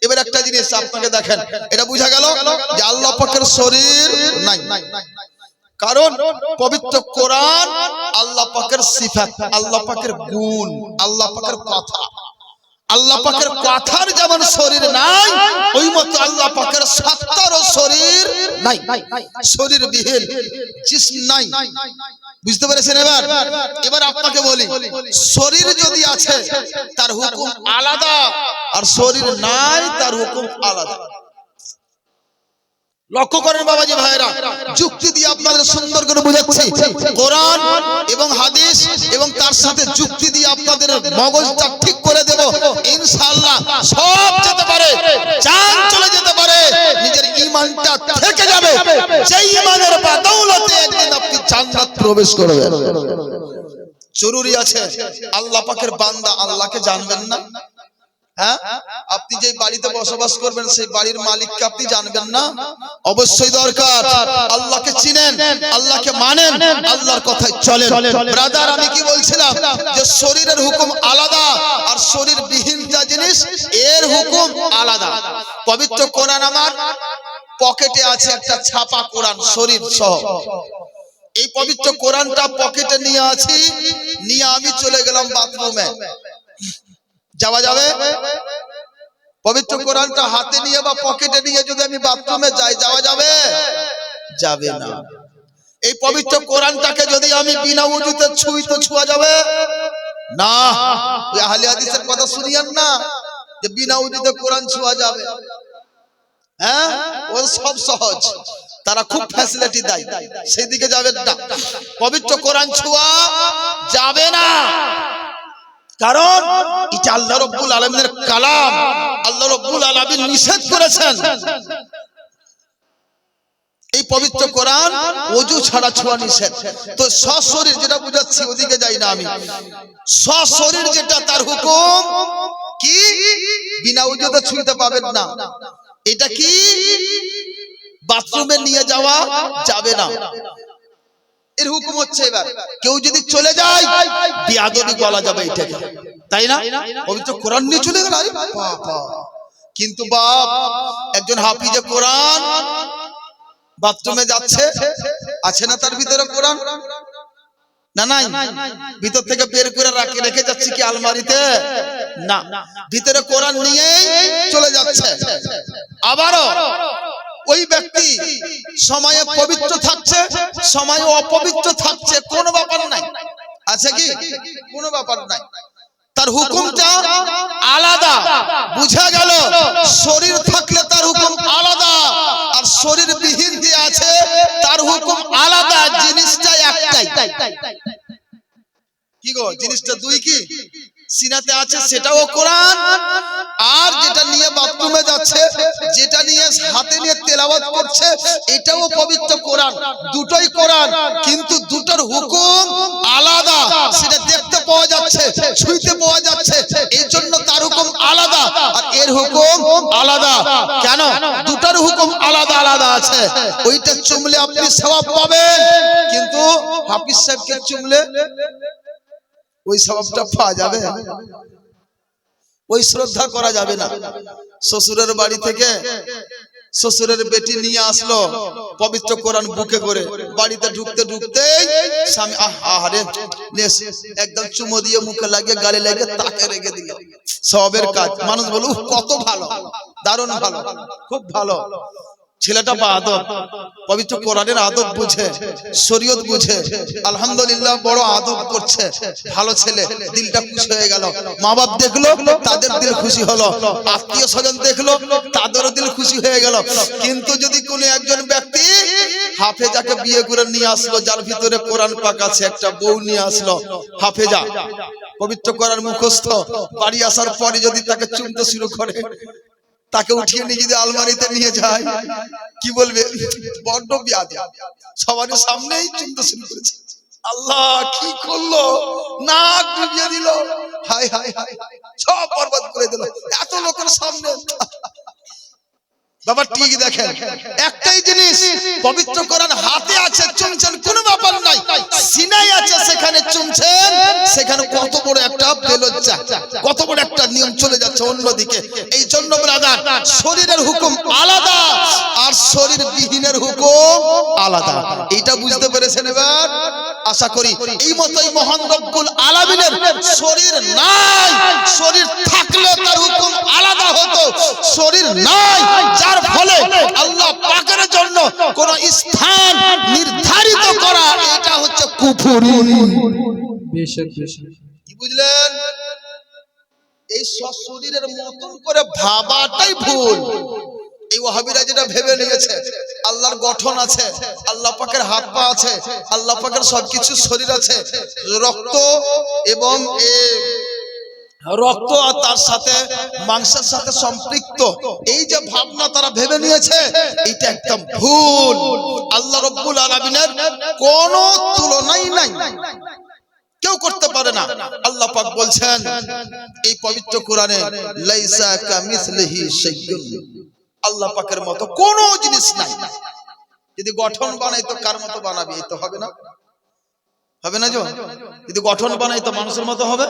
[SPEAKER 1] এবার একটা জিনিস আপনাকে দেখেন, এটা বোঝা গেল যে আল্লাহ পাকের শরীর নাই। কারণ পবিত্র কোরআন আল্লাহ পাকের সিফাত, আল্লাহ পাকের গুণ, আল্লাহ পাকের কথা। আল্লাহ পাকের কথার যেমন শরীর নাই, ওই মতো আল্লাহ পাকের সত্তারও শরীর নাই, শরীরবিহীন, জিসম নাই। বুঝতে পেরেছেন? এবার আপনাকে বলি, শরীর যদি আছে, তার হুকুম আলাদা, আর শরীর নাই, তার হুকুম আলাদা। লক্ষ্য করেন বাবাজি ভাইরা, যুক্তি দিয়ে আপনাদের সুন্দর করে বুঝাচ্ছি। কোরআন এবং হাদিস এবং তার সাথে যুক্তি দিয়ে আপনাদের মগজটা ঠিক করে দেব। ইনশাআল্লাহ সব যেতে পারে, জান চলে যেতে পারে, নিজের ঈমানটা থেকে যাবে। সেই ঈমানের বদৌলতে একদিন আপনি জান্নাত প্রবেশ করবেন। জরুরি আছে। আল্লাহ পাকের বান্দা, আল্লাহকে জানবেন না? হ্যাঁ, আপনি যে বাড়িতে বসবাস করবেন, সেই বাড়ির মালিককে আপনি জানবেন না? অবশ্যই দরকার। আল্লাহকে চিনেন, আল্লাহকে মানেন, আল্লাহর কথায় চলেন। ব্রাদার, আমি কি বলছিলাম যে শরীরের হুকুম আলাদা, আর শরীরবিহীন যা জিনিস, এর হুকুম আলাদা। পবিত্র কোরআন আমার পকেটে আছে, একটা ছাপা কোরআন শরীর সহ। এই পবিত্র কোরআনটা পকেটে নিয়ে আছি, নিয়ে আমি চলে গেলাম বাথরুমে। যাওয়া যাবে? পবিত্র কোরআনটা হাতে নিয়ে বা পকেটে নিয়ে যদি আমি বাথরুমে যাই, যাওয়া যাবে? যাবে না। এই পবিত্র কোরআনটাকে যদি আমি বিনা ওযুতে ছুঁই, তো ছোঁয়া যাবে না। ওই আহলে হাদিসের কথা শুনিয়েন না যে বিনা ওযুতে কোরআন ছোঁয়া যাবে। হ্যাঁ, ও সব সহজ, তারা খুব ফ্যাসিলিটি দেয়, সেই দিকে যাবেন না। পবিত্র কোরআন ছোঁয়া যাবে না। কারণ এটা আল্লাহ রাব্বুল আলামিনের কালাম, আল্লাহ রাব্বুল আলামিন নিষেধ করেছেন। এই পবিত্র কোরআন ওযু ছাড়া ছোঁয়া নিষেধ। তো সশরীর যেটা বুঝাচ্ছি ওদিকে যাই না আমি, সশরীর যেটা তার হুকুম কি, বিনা ওযুতে ছুঁতে পাবেন না। এটা কি, বাথরুমে নিয়ে যাওয়া যাবে না, এর হুকুম হচ্ছে। এবার কেউ যদি চলে যায় বেয়াদবি বলা যাবে এটাকে, তাই না? পবিত্র কোরআন নিয়ে চলে গেল, আরে বাবা। কিন্তু বাপ একজন হাফিজে কোরআন বাথরুমে যাচ্ছে, আছে না তার ভিতরে কোরআন? না নাই, ভিতর থেকে বের করে রেখে যাচ্ছে কি আলমারিতে? না, ভিতরে কোরআন নিয়েই চলে যাচ্ছে। আবারও ওই ব্যক্তি সময়ে পবিত্র থাকছে, সময়ে অপবিত্র থাকছে, কোনো ব্যাপার নাই। আছে কি? কোনো ব্যাপার নাই। তার হুকুমটা আলাদা। বুঝা গেল শরীর থাকলে তার হুকুম আলাদা, আর শরীর বিহীন যে আছে তার হুকুম আলাদা। জিনিসটা একটাই। কি গো, জিনিসটা দুই কি? সিনাতে আছে সেটাও কোরআন, আর যেটা নিয়ে বাথরুমে যাচ্ছে, যেটা নিয়ে হাতে নিয়ে তেলাওয়াত করছে, এটাও পবিত্র কোরআন। দুটোই কোরআন, কিন্তু দুটোর হুকুম আলাদা। সেটা দেখতে পাওয়া যাচ্ছে, ছুঁইতে পাওয়া যাচ্ছে, এই জন্য তার হুকুম আলাদা আর এর হুকুম আলাদা। কেন? দুটোর হুকুম আলাদা আলাদা আছে। ওইটা চুমলে আপনি সওয়াব পাবেন, কিন্তু হাফিজ সাহেবকে চুমলে ওই সওয়াবটা পাওয়া যাবে? ওই শ্রদ্ধা করা যাবে না। শ্বশুরের বাড়ি থেকে শ্বশুরের বেটি নিয়ে আসলো পবিত্র কোরআন বুকে করে, বাড়িতে ঢুকতে ঢুকতেই স্বামী আহারে একদম চুমো দিয়ে মুখে লাগিয়ে গালে লাগিয়ে তাকে রেখে দিল। সওয়াবের কাজ। মানুষ বলুক কত ভালো, দারুণ ভালো, খুব ভালো। ছেলেটা আদব, পবিত্র কোরআনের আদব বুঝে, শরীয়ত বুঝে, আলহামদুলিল্লাহ বড় আদব করছে, ভালো ছেলে। দিলটা খুশি হয়ে গেল। মা বাপ দেখলো, তাদের দিল খুশি হলো। আত্মীয় স্বজন দেখলো, তাদেরও দিল খুশি হয়ে গেল। কিন্তু যদি কোনো একজন ব্যক্তি হাফেজাকে বিয়ে করে নিয়ে আসলো, যার ভিতরে কোরআন পাক আছে, একটা বউ নিয়ে আসলো হাফেজা, পবিত্র কোরআন মুখস্থ, বাড়ি আসার পরে যদি তাকে চুমতে শুরু করে, তাকে উঠিয়ে নিয়ে যদি আলমারিতে নিয়ে যায়, কি বলবে? বড্ড বেয়াদব, সবার সামনেই চুমতে শুরু করেছে। আল্লাহ কি করলো, নাক ডুবিয়ে দিল, হায় হায় হায়, সব বরবাদ করে দিল এত লোকের সামনে। বাবা ঠিক দেখেন, একটাই জিনিস, পবিত্র কোরআন হাতে আছে, চুমছেন, কোনো ব্যাপার নাই। সিনাই আছে, সেখানে চুমছেন, সেখানে কত বড় একটা বেলজ্জা, কত বড় একটা নিয়ম চলে যাচ্ছে অন্যদিকে। এই জন্য ব্রাদার, শরীরের হুকুম আলাদা আর শরীর বিহীনের হুকুম আলাদা। এটা বুঝতে পেরেছেন এবার? আশা করি এই মতোই মহান রব্বুল আলামিনের শরীর নাই, শরীর থাকলে তার হুকুম আলাদা হতো। শরীর নাই, যার ফলে আল্লাহ পাকের জন্য কোন স্থান নির্ধারিত করা, এটা হচ্ছে কুফরি।
[SPEAKER 2] বেশক বেশক।
[SPEAKER 1] কি বুঝলেন? এই শরীরের মতন করে ভাবাটাই ভুল। এই ওয়াহাবিরা যেটা ভেবে নিয়েছে আল্লাহর গঠন আছে, আল্লাহ পাকের হাত পা আছে, আল্লাহ পাকের সবকিছু শরীর আছে, রক্ত এবং রক্ত আর তার সাথে মাংসের সাথে সম্পৃক্ত, এই যে ভাবনা তারা ভেবে নিয়েছে, এটা একদম ভুল। আল্লাহ রাব্বুল আলামিনের কোনো তুলনাই নাই, কেউ করতে পারে না। আল্লাহ পাক বলছেন এই পবিত্র কোরআনে, লাইসা কামিসলিহি শাইউন, আল্লাহ পাকের মতো কোনো জিনিস নাই। যদি গঠন বানাই তো কার মতো বানাবি? এই তো হবে না, হবে না। যদি গঠন বানাই তো মানুষের মতো হবে,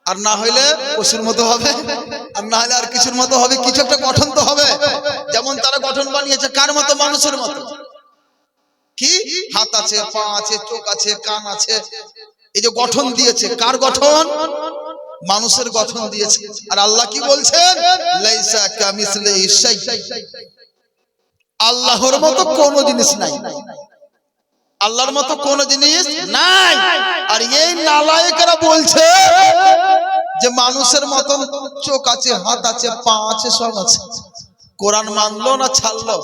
[SPEAKER 1] আর না হইলে পশুর মতো হবে, আর না হলে আর কিছুর মতো হবে। কিছু একটা গঠন তো হবে। যেমন তারা গঠন বানিয়েছে কার মতো? মানুষের মতো। কি হাত আছে, পা আছে, চোখ আছে, কান আছে, এই যে গঠন দিয়েছে, কার গঠন? মানুষের গঠন দিয়েছে। আর আল্লাহ কি বলছেন? লাইসা কামিসলিহি শাই, আল্লাহর মতো কোনো জিনিস নাই, আল্লাহর মতো কোনো জিনিস নাই। আর এই নালায়েকরা বলছে যে মানুষের মতন চোখ আছে, হাত আছে, পা আছে, সব আছে। কোরআন মানলো না ছাড়লো?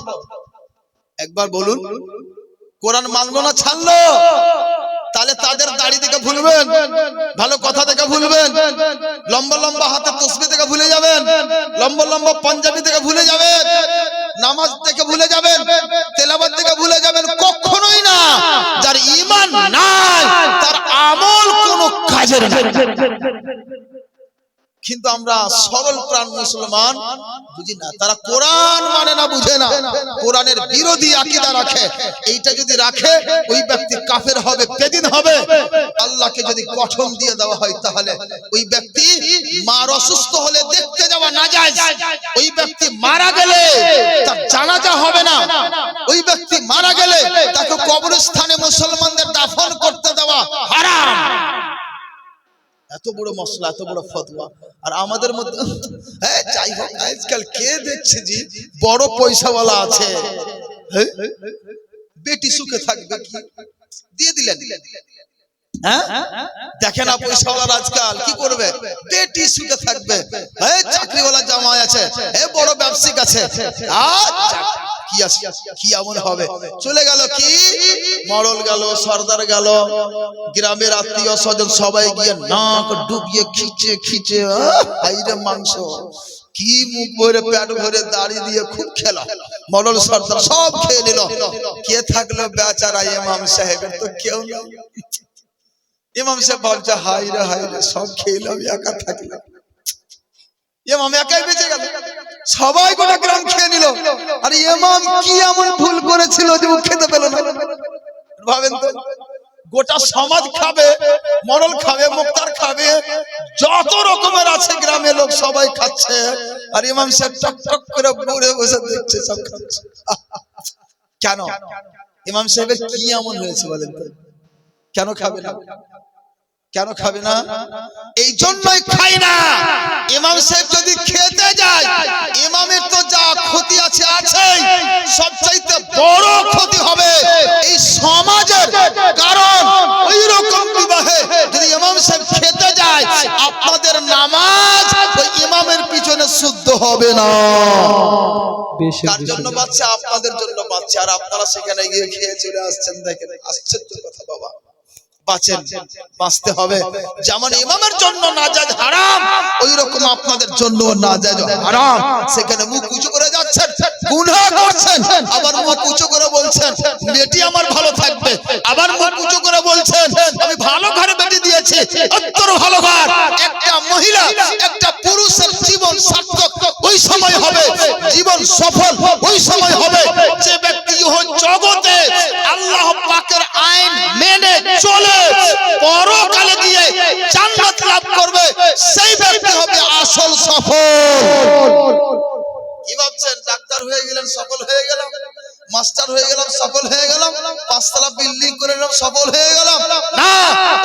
[SPEAKER 1] একবার বলুন, কোরআন মানলো না ছাড়লো? তাহলে তাদের দাড়ি থেকে ভুলবেন, ভালো কথা থেকে ভুলবেন, লম্বা লম্বা হাতে তসবি থেকে ভুলে যাবেন, লম্বা লম্বা পাঞ্জাবি থেকে ভুলে যাবেন, নামাজ থেকে ভুলে যাবেন, তেলাওয়াত থেকে ভুলে যাবেন, কখনোই না। যার ঈমান নাই তার আমল কোনো কাজের না। কিন্তু আমরা সরল প্রাণ মুসলমান বুঝি না, তারা কোরআন মানে না, বুঝে না, কোরআনের বিরোধী আকীদা রাখে। এইটা যদি রাখে ওই ব্যক্তি কাফের হবে, বেদিন হবে। আল্লাহকে যদি গঠন দিয়ে দেওয়া হয় তাহলে ওই ব্যক্তি মার অসুস্থ হলে দেখতে যাওয়া নাজায়েজ, ওই ব্যক্তি মারা গেলে তার জানাজা হবে না, ওই ব্যক্তি মারা গেলে তাকে কবরস্থানে মুসলমানদের দাফন করতে দেওয়া হারাম। এত বড় মশলা, এত বড় ফতোয়া। আর আমাদের মধ্যে যাই হোক, আজকাল কে দেখছে যে বড় পয়সাওয়ালা আছে, বেটি সুখে থাকবে কি দিয়ে দিলেন, হ্যাঁ দেখে না পয়সাওয়ালার আজকাল কি করবে, বেটি সুখে থাকবে, চাকরিওয়ালা জামাই আছে, বড় ব্যবসায়িক আছে, কি আছে, কি এমন হবে, চলে গেল কি মরল গেল, সর্দার গেল, গ্রামের আত্মীয় স্বজন সবাই গিয়ে নাক ডুবিয়ে খিচে খিচে হাইরে মাংস, কি মুখ ভরে পেট ভরে দাড়ি দিয়ে খুব খেলা, মরল সর্দার সব খেয়ে নিল। কে থাকলো বেচারা ইমাম সাহেবের তো কেউ না। ইমাম সাহেব ভাবছে হাইরে হাইরে সব খেলাম, একা থাকলাম, ইমাম একাই বেঁচে গেল, সবাই গোটা গ্রাম খেয়ে নিল। আর ইমাম কি এমন ভুল করেছিল যে ও খেতে পেল না? ভাবেন তো, গোটা সমাজ খাবে, মরল খাবে, মুক্তার খাবে, যত রকমের আছে গ্রামের লোক সবাই খাচ্ছে, আর ইমাম সাহেব টক টক করে ঘুরে বসে দেখছে সব খাচ্ছে। কেন? ইমাম সাহেবের কি এমন হয়েছে বলেন তো? কেন খাবে না? কেন খাবে না? এই জন্যই খাই না। ইমাম সাহেব যদি খেতে যায়, ইমামের তো যা ক্ষতি আছে আছেই, সবচাইতে বড় ক্ষতি হবে এই সমাজের। কারণ ওই রকম বিবাহে যদি ইমাম সাহেব খেতে যায়, আপনাদের নামাজ ওই ইমামের পিছনে শুদ্ধ হবে না। কার জন্য বাচ্চা? আপনাদের জন্য বাচ্চা। আর আপনারা সেখানে গিয়ে খেয়ে চলে আসছেন। দেখেন আশ্চর্য কথা বাবা, বাঁচেন, বাঁচতে হবে। যেমন ইমামের জন্য নাজায়েজ হারাম, ওই রকম আপনাদের জন্য নাজায়েজ হারাম। সেখানে মুখ উঁচু করে যাচ্ছেন, গুনাহ করছেন, আবার মুখ উঁচু করে বলছেন বেটি আমার ভালো থাকবে, আবার মুখ উঁচু করে বলছেন আমি ভালো ঘরে বেটি দিয়েছি, অত্যন্ত ভালো ঘর। একটা মহিলা, একটা পুরুষের জীবন সার্থক ওই সময় হবে, জীবন সফল ওই সময় হবে যে ব্যক্তি জগতে আল্লাহ পাকের আইন মেনে চলে পরকালে গিয়ে জান্নাত লাভ করবে, সেই ব্যক্তি হবে আসল সফল। কি ভাবছেন ডাক্তার হয়ে গেলেন সফল হয়ে গেলাম, মাস্টার হয়ে গেলাম সফল হয়ে গেলাম, পাঁচতলা বিল্ডিং করে নিলাম সফল হয়ে গেলাম? না,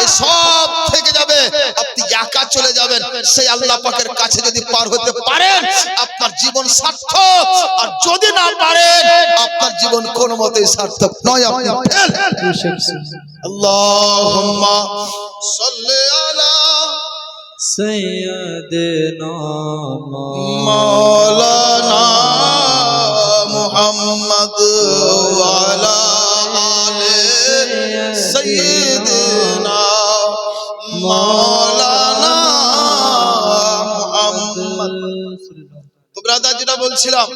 [SPEAKER 1] এই সব থেকে যাবে। আপনি একা চলে যাবেন, সেই আল্লাহ পাকের কাছে যদি পার হতে পারেন আপনার জীবন সার্থক, আর যদি না পারেন আপনার জীবন কোনো মতেই সার্থক নয়, আপনি ফেল। আল্লাহুম্মা সাল্লি আলা
[SPEAKER 2] সাইয়্যিদিনা
[SPEAKER 1] মাওলানা মুহাম্মদ ওয়া আলা আলি সাইয়্যিদিনা মাওলানা মুহাম্মদ। তো ব্রাদার, যেটা বলছিলাম,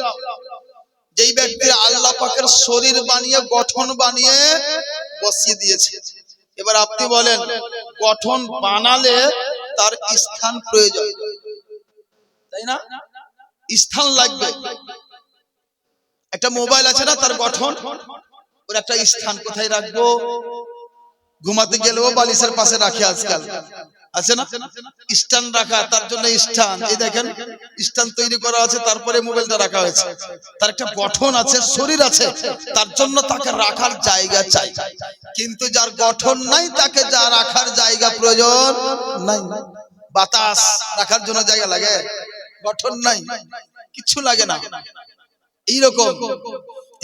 [SPEAKER 1] যেই ব্যক্তি আল্লাহ পাকের শরীর বানিয়ে গঠন বানিয়ে বসিয়ে দিয়েছে, এবার আপনি বলেন গঠন বানালে তার স্থান প্রয়োজন, তাই না? স্থান লাগবে। একটা মোবাইল আছে না, তার গঠন, ওর একটা স্থান কোথায় রাখবো? ঘুমাতে গেলেও বালিশের পাশে রাখে আজকাল, আছে না স্ট্যান্ড রাখা, তার জন্য স্ট্যান্ড। এই দেখেন স্ট্যান্ড তৈরি করা আছে, তারপরে মোবাইলটা রাখা হয়েছে। তার একটা গঠন আছে, শরীর আছে, তার জন্য তাকে রাখার জায়গা চাই। কিন্তু যার গঠন নাই তাকে যা রাখার জায়গা প্রয়োজন নাই। বাতাস রাখার জন্য জায়গা লাগে, গঠন নাই কিছু লাগে না। এইরকম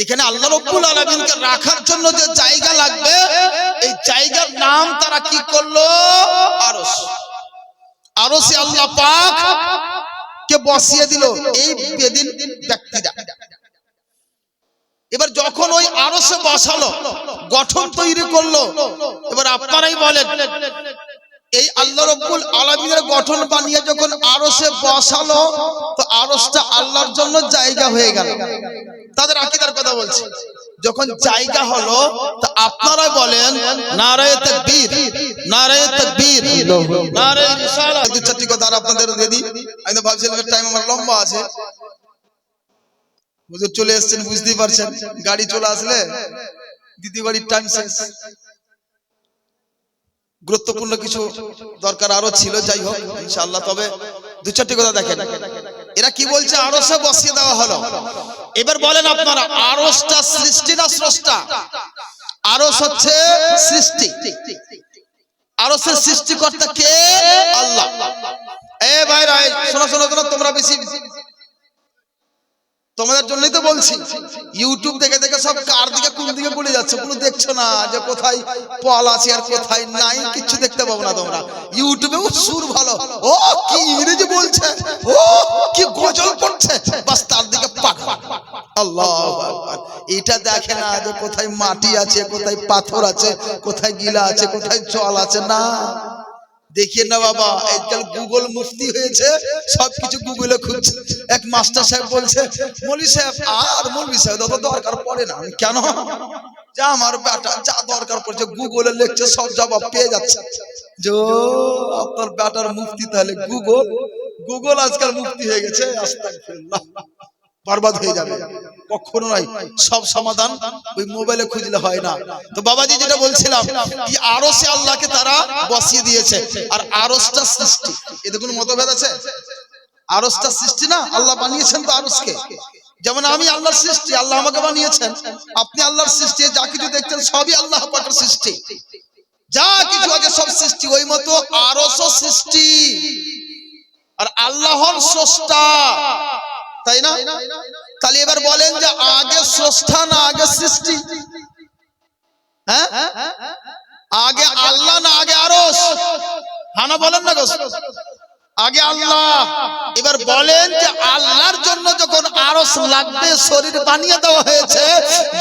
[SPEAKER 1] এখানে আল্লাহ রাব্বুল আলামিনকে রাখার জন্য যে জায়গা লাগবে, এই জায়গার নাম তারা কি করলো? আরশ। আরশে আল্লাহ পাক কে বসিয়ে দিল এই বেদিন ব্যক্তিরা। এবার যখন ওই আরশে বসালো, গঠন তৈরি করলো, এবার আপনারাই বলেন এই আল্লাহ রাব্বুল আলামিনের গঠন বানিয়ে যখন আরশে বসালো, তো আরশটা আল্লাহর জন্য জায়গা হয়ে গেল। তাদের আকীদার কথা বলছি। যখন জায়গা হলো, তো আপনারা বলেন নারায়ে তাকবীর, নারায়ে তাকবীর, নারায়ে রিসালাত। দু চারটি কথা আর আপনাদের দিয়ে দিই। আমি তো ভাবছিলাম টাইম আমার লম্বা আছে। হুজুর চলে এসেছেন, বুঝতেই পারছেন, গাড়ি চলে আসলে দ্বিতীয় গাড়ির টাইম শেষ। গুরুত্বপূর্ণ কিছু দরকার আরো ছিল, যাই হোক ইনশাআল্লাহ। তবে দু চারটি কথা দেখেন, এরা কি বলছে আরশে বসিয়ে দেওয়া হলো। এবার বলেন আপনারা, আরশটা সৃষ্টি না স্রষ্টা? আরশ হচ্ছে সৃষ্টি। আরশের সৃষ্টিকর্তা কে? আল্লাহ। এ ভাইরা শোনো শোনো শোনো, তোমরা বেশি, তোমাদের জন্যই তো বলছি। ইউটিউব দেখে দেখে সব কার দিকে কোন দিকে বলে যাচ্ছে, কোনো দেখছো না যে কোথায় পল আছে আর কোথায় নাই, কিছু দেখতে পাবো না তোমরা। ইউটিউবেও সুর ভালো, ও কি ইংরেজি বলছে, ও কি গজল পড়ছে, বাস তার দিকে পাগল। আল্লাহু আকবার। এটা দেখে না যে কোথায় মাটি আছে, কোথায় পাথর আছে, কোথায় গিলা আছে, কোথায় জল আছে, না দেখিয়ে না বাবা। আজকাল গুগল মুফতি হয়েছে, সবকিছু গুগলে খুঁজছে। এক মাস্টার সাহেব বলছে, মৌলভী সাহেব আর মৌলভী সাহেব অত দরকার পড়ে না। কেন? যা আমার বেটা যা দরকার পড়ছে গুগলে লিখছে, সব জবাব পেয়ে যাচ্ছে। যে আপনার বেটার মুফতি তাহলে গুগল, গুগল আজকাল মুফতি হয়ে গেছে। আস্তাগফিরুল্লাহ, বরবাদ হয়ে যাবে। কখনো নয়, সব সমাধান ওই মোবাইলে খুঁজলে হয় না। তো বাবাজি যেটা বলছিলাম, কি আরশে আল্লাহকে তারা বসিয়ে দিয়েছে, আর আরশটা সৃষ্টি। এতে কোনো মতভেদ আছে? আরশটা সৃষ্টি না, আল্লাহ বানিয়েছেন তো আরশকে। যেমন আমি আল্লাহর সৃষ্টি, আল্লাহ আমাকে বানিয়েছেন। আপনি আল্লাহর সৃষ্টি, যা কিছু দেখছেন সবই আল্লাহ পাকের সৃষ্টি। যা কিছু আছে সব সৃষ্টি, ওই মতো আরশও সৃষ্টি। আর আল্লাহ হন স্রষ্টা, তাই না? তাহলে এবার বলেন যে আগে স্রষ্টা না আগে সৃষ্টি? হ্যাঁ, আগে আল্লাহ না আগে আরশ? হ্যাঁ না বলেন না গো? আগে আল্লাহ। এবার বলেন যে আল্লাহর জন্য যখন আরশ লাগবে, শরীর বানিয়ে দেওয়া হয়েছে,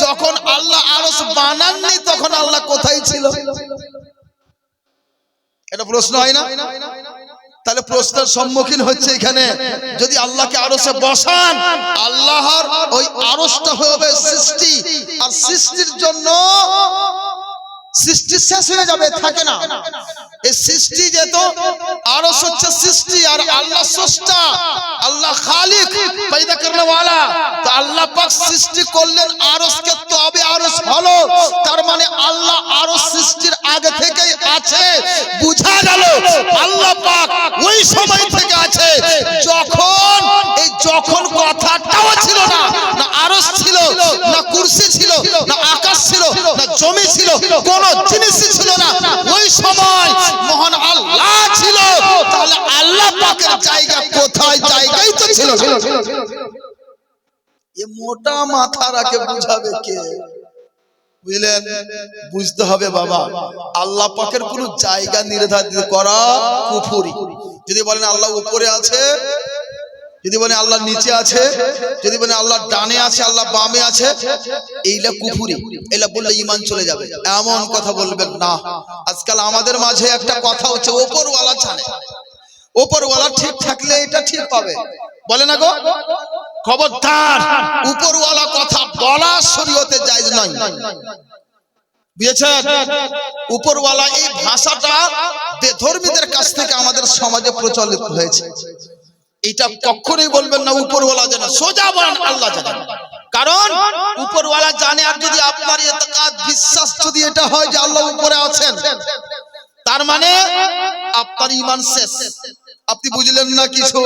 [SPEAKER 1] যখন আল্লাহ আরশ বানাননি তখন আল্লাহ কোথায় ছিল? এটা প্রশ্ন হয় না? তাহলে প্রশ্নের সম্মুখীন হচ্ছে এখানে, যদি আল্লাহকে আরশে বসান, আল্লাহর ওই আরশটা হবে সৃষ্টি, আর সৃষ্টির জন্য সৃষ্টি শেষ হয়ে যাবে, থাকে না। এই সৃষ্টি যেত, আরশ হচ্ছে সৃষ্টি, আর আল্লাহ স্রষ্টা, আল্লাহ খালিক পয়দা করনে ওয়ালা। তো আল্লাহ পাক সৃষ্টি করলেন আরশকে, তবে আরশ হলো। তার মানে আল্লাহ আরশ সৃষ্টির আগে থেকেই আছে। বুঝা গেল আল্লাহ পাক ওই সময় থেকে আছে যখন, এই যখন কথাটাও ছিল না, না আরশ ছিল, না কুরসি ছিল, না আকাশ ছিল, না জমি ছিল, কোন জিনিসই ছিল না। ওই সময় মহান আল্লাহ ছিল। তাহলে আল্লাহ পাকের জায়গা কোথায়? জায়গাই তো ছিল। এ মোটা মাথা রাখে বুঝাবে কে? বুঝলেন? বুঝতে হবে বাবা, আল্লাহ পাকের কোন জায়গা নির্ধারিত করা কুফরি। যদি বলেন আল্লাহ উপরে আছে, যদি বলেন আল্লাহ নিচে আছে, যদি বলেন আল্লাহ ডানে আছে, আল্লাহ বামে আছে, এইটা কুফরি। এলা বললে ঈমান চলে যাবে, এমন কথা বলবেন না। আজকাল আমাদের মাঝে একটা কথা হচ্ছে, উপরওয়ালা জানে। উপরওয়ালা ঠিক থাকলে এটা ঠিক হবে, বলে না গো? খবরদার, উপরওয়ালা কথা বলা শরীয়তে জায়েজ নয়। বুঝেছেন? উপরওয়ালা এই ভাষাটা বেধর্মীদের কাছ থেকে আমাদের সমাজে প্রচলিত হয়েছে। এটা কখনোই বলবেন না উপরওয়ালা জানে, সোজা বলেন আল্লাহ জানে। কারণ উপরওয়ালা জানে, আর যদি আপনার ইতিকাদ বিশ্বাস যদি এটা হয় যে আল্লাহ উপরে আছেন, তার মানে আপনার ঈমান শেষ। আপনি বুঝলেন না কিছু?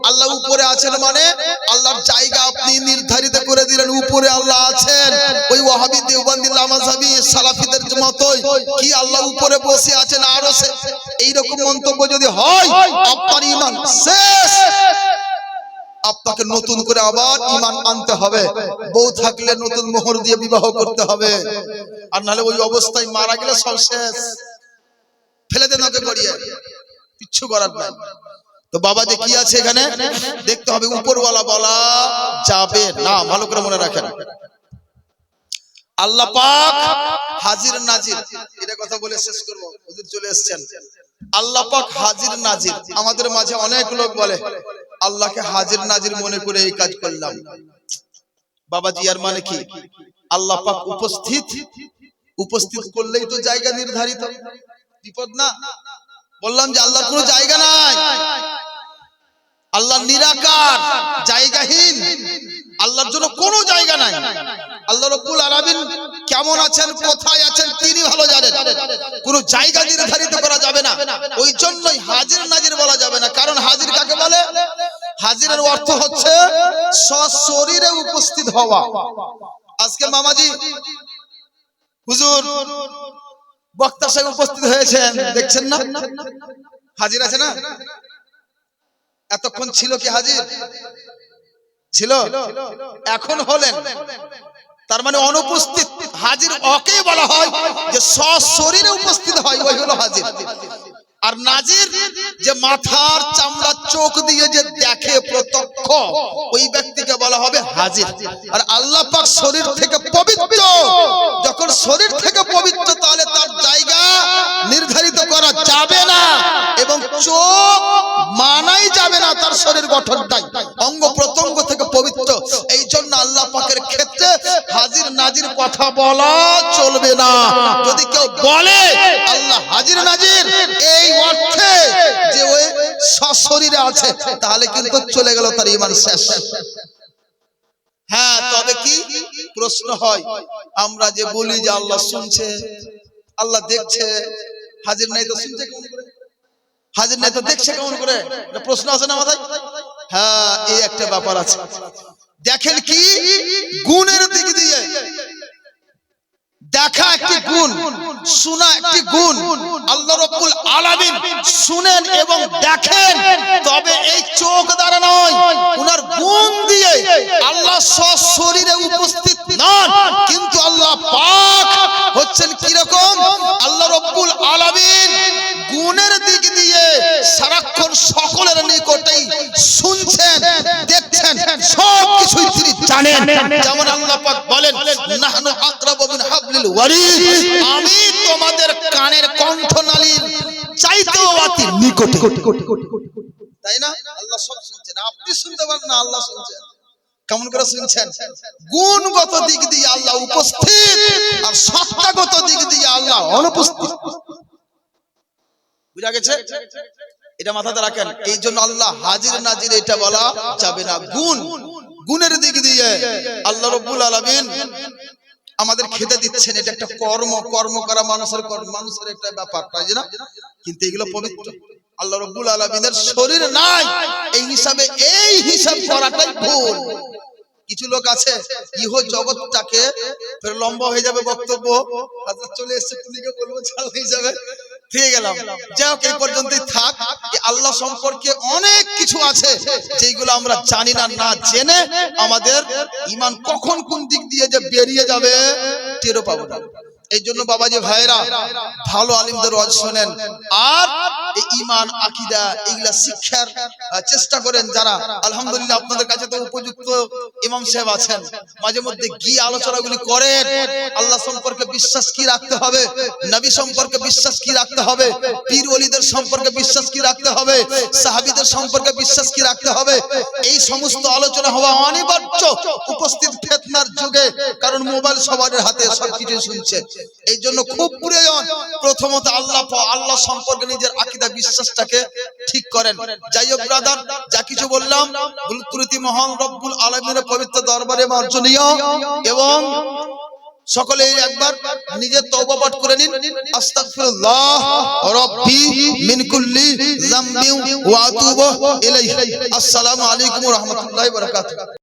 [SPEAKER 1] আল্লাহ উপরে আছেন মানে আল্লাহর জায়গা আপনি নির্ধারিত করে দিলেন, উপরে আল্লাহ আছেন। ওই ওয়াহাবি দেওবন্দি লামাযাবি সালাফিদের মতোই কি আল্লাহ উপরে বসে আছেন আরশে, এইরকম মন্তব্য যদি হয়, আপনার ঈমান শেষ। আপনাকে নতুন করে আবার ঈমান আনতে হবে। বউ থাকলে নতুন মোহর দিয়ে বিবাহ করতে হবে, আর নাহলে ওই অবস্থায় মারা গেলে সব শেষ। ফেলে দেন ওকে গড়িয়ে, কিচ্ছু করার নাই। তো বাবা যে কি আছে এখানে দেখতে হবে, উপরওয়ালা বলা যাবে না, ভালো করে মনে রাখেন। আল্লাহ পাক হাজির নাজির, এটা কথা বলে শেষ করব, হুজুর চলে এসেছেন। আল্লাহ পাক হাজির নাজির। আমাদের মাঝে অনেক লোক বলে আল্লাহকে হাজির নাজির মনে করে এই কাজ করলাম। বাবাজি আর মানে কি? আল্লাহ পাক উপস্থিত, উপস্থিত করলেই তো জায়গা নির্ধারিত, বিপদ না। বললাম যে আল্লাহর কোনো জায়গা নাই, আল্লাহ নিরাকার, জায়গাহীন, আল্লাহর জন্য কোনো জায়গা নাই। আল্লাহ রাব্বুল আলামিন কেমন আছেন, কোথায় আছেন তিনি ভালো জানেন। কোনো জায়গা নির্ধারিত করা যাবে না। ওই জন্যই হাজির নাজির বলা যাবে না। কারণ হাজির কাকে বলে? হাজিরের অর্থ হচ্ছে সশরীরে উপস্থিত হওয়া। আজকে মামাজি হুজুর বক্তার সাথে উপস্থিত হয়েছেন, দেখছেন না? হাজির আছে না? এতক্ষণ ছিল কি হাজির ছিল? এখন হলেন, তার মানে অনুপস্থিত। হাজির ওকেই বলা হয় যে সশরীরে উপস্থিত হয়, ওই হলো হাজির। আর নাজির যে মাথার চামড়া চোখ দিয়ে যে দেখে প্রত্যক্ষ, ওই ব্যক্তিকে বলা হবে হাজির। আর আল্লাহ পাক শরীর থেকে পবিত্র, যখন শরীর থেকে পবিত্র তাহলে তার জায়গা নির্ধারিত করা যাবে না, এবং চোখ মানাই যাবে না তার শরীর গঠনটাই, অঙ্গ প্রত্যঙ্গ থেকে পবিত্র। এই জন্য আল্লাহ পাকের ক্ষেত্রে হাজির নাজির কথা বলা চলবে না। যদি কেউ বলে আল্লাহ হাজির নাজির এই অর্থে যে ওই সশরীরে আছে, তাহলে কিন্তু চলে গেল, তার ঈমান শেষ। হ্যাঁ, তবে কি প্রশ্ন হয়, আমরা যে বলি যে আল্লাহ শুনছে, আল্লাহ দেখছে, হাজির নাই তো শুনছে কেমন করে, হাজির নাই তো দেখছে কেমন করে? প্রশ্ন আছে না মাথায়? হ্যাঁ, এই একটা ব্যাপার আছে। দেখেন কি গুণের দিক দিয়ে দেখা একটি গুণ, শোনা একটি গুণ। আল্লাহ রাব্বুল আলামিন শুনেন এবং দেখেন, তবে এই চোখ দ্বারা নয়, উনার গুণ দিয়ে। আল্লাহ সশরীরে উপস্থিত নন, কিন্তু আল্লাহ পাক হচ্ছেন কি রকম? আল্লাহ রাব্বুল আলামিন গুণের দিক দিয়ে সারাক্ষণ সকলের নিকটেই শুনছেন, দেখছেন, সব কিছুই তিনি জানেন। যেমন আল্লাহ পাক বলেন, নাহনু আকরাবু মিন হাবলিল ওয়ারিদ, আমি তোমাদের কানের কণ্ঠনালীর চাইতেও অতি নিকটে। তাই না? আল্লাহ সব শুনছেন, আপনি শুনতে পারেন না, আল্লাহ শুনছেন। কেমন করে শুনছেন? গুণগত দিক দিয়ে আল্লাহ উপস্থিত, আর সত্তাগত দিক দিয়ে আল্লাহ অনুপস্থিত। বুঝা গেছে? এটা মাথাতে রাখেন। এই জন্য আল্লাহ হাজির নাজির এটা বলা যাবে না। গুণ, গুণের দিক দিয়ে আল্লাহ রাব্বুল আলামিন আমাদের খেতে দিচ্ছেন, এটা একটা কর্ম, কর্ম করা মানুষের একটা ব্যাপার, তাই না? কিন্তু এগুলো পবিত্র। আল্লাহ রাব্বুল আলামিনের শরীর নাই, এই হিসাব করাটাই ভুল। কিছু লোক আছে ইহ জগৎটাকে, ফের লম্বা হয়ে যাবে বক্তব্য, হাজার চলে এসছে, তুমিকে বলবো চাল হয়ে যাবে, ঠিক গেলাম। যাই হোক, এই পর্যন্তই থাক। আল্লাহ সম্পর্কে অনেক কিছু আছে যেগুলো আমরা জানি না, না জেনে আমাদের ঈমান কখন কোন দিক দিয়ে যে বেরিয়ে যাবে টেরও পাবো না। এই জন্য বাবাজি ভাইরা, ভালো আলিমদের ওয়াজ শোনেন, আর এই ঈমান আকীদা এগুলা শিক্ষার চেষ্টা করেন। যারা আলহামদুলিল্লাহ আপনাদের কাছে তো উপযুক্ত ইমাম সাহেব আছেন, মাঝে মধ্যে গিয়ে আলোচনাগুলি করেন। আল্লাহ সম্পর্কে বিশ্বাস কি রাখতে হবে, নবী সম্পর্কে বিশ্বাস কি রাখতে হবে, পীর ওলিদের সম্পর্কে বিশ্বাস কি রাখতে হবে, সাহাবীদের সম্পর্কে বিশ্বাস কি রাখতে হবে, এই সমস্ত আলোচনা হওয়া অনিবার্য উপস্থিত ফিতনার যুগে। কারণ মোবাইল সবার হাতে, সবকিছু শুনছে। এই জন্য খুব প্রয়োজন প্রথমত আল্লাহ সম্পর্কে নিজের আকীদা বিশ্বাসটাকে ঠিক করেন। যাই হোক ব্রাদার, যা কিছু বললাম ভুল ত্রুটি মহান রব্বুল আলামিনের পবিত্র দরবারে মার্জনীয়, এবং সকলে একবার নিজের তওবা পাঠ করে নিন। আস্তাগফিরুল্লাহ রাব্বি মিন কুল্লি যামবি ওয়া আতুবু ইলাইহি। আসসালামু আলাইকুম ওয়া রাহমাতুল্লাহি ওয়া বারাকাতুহু।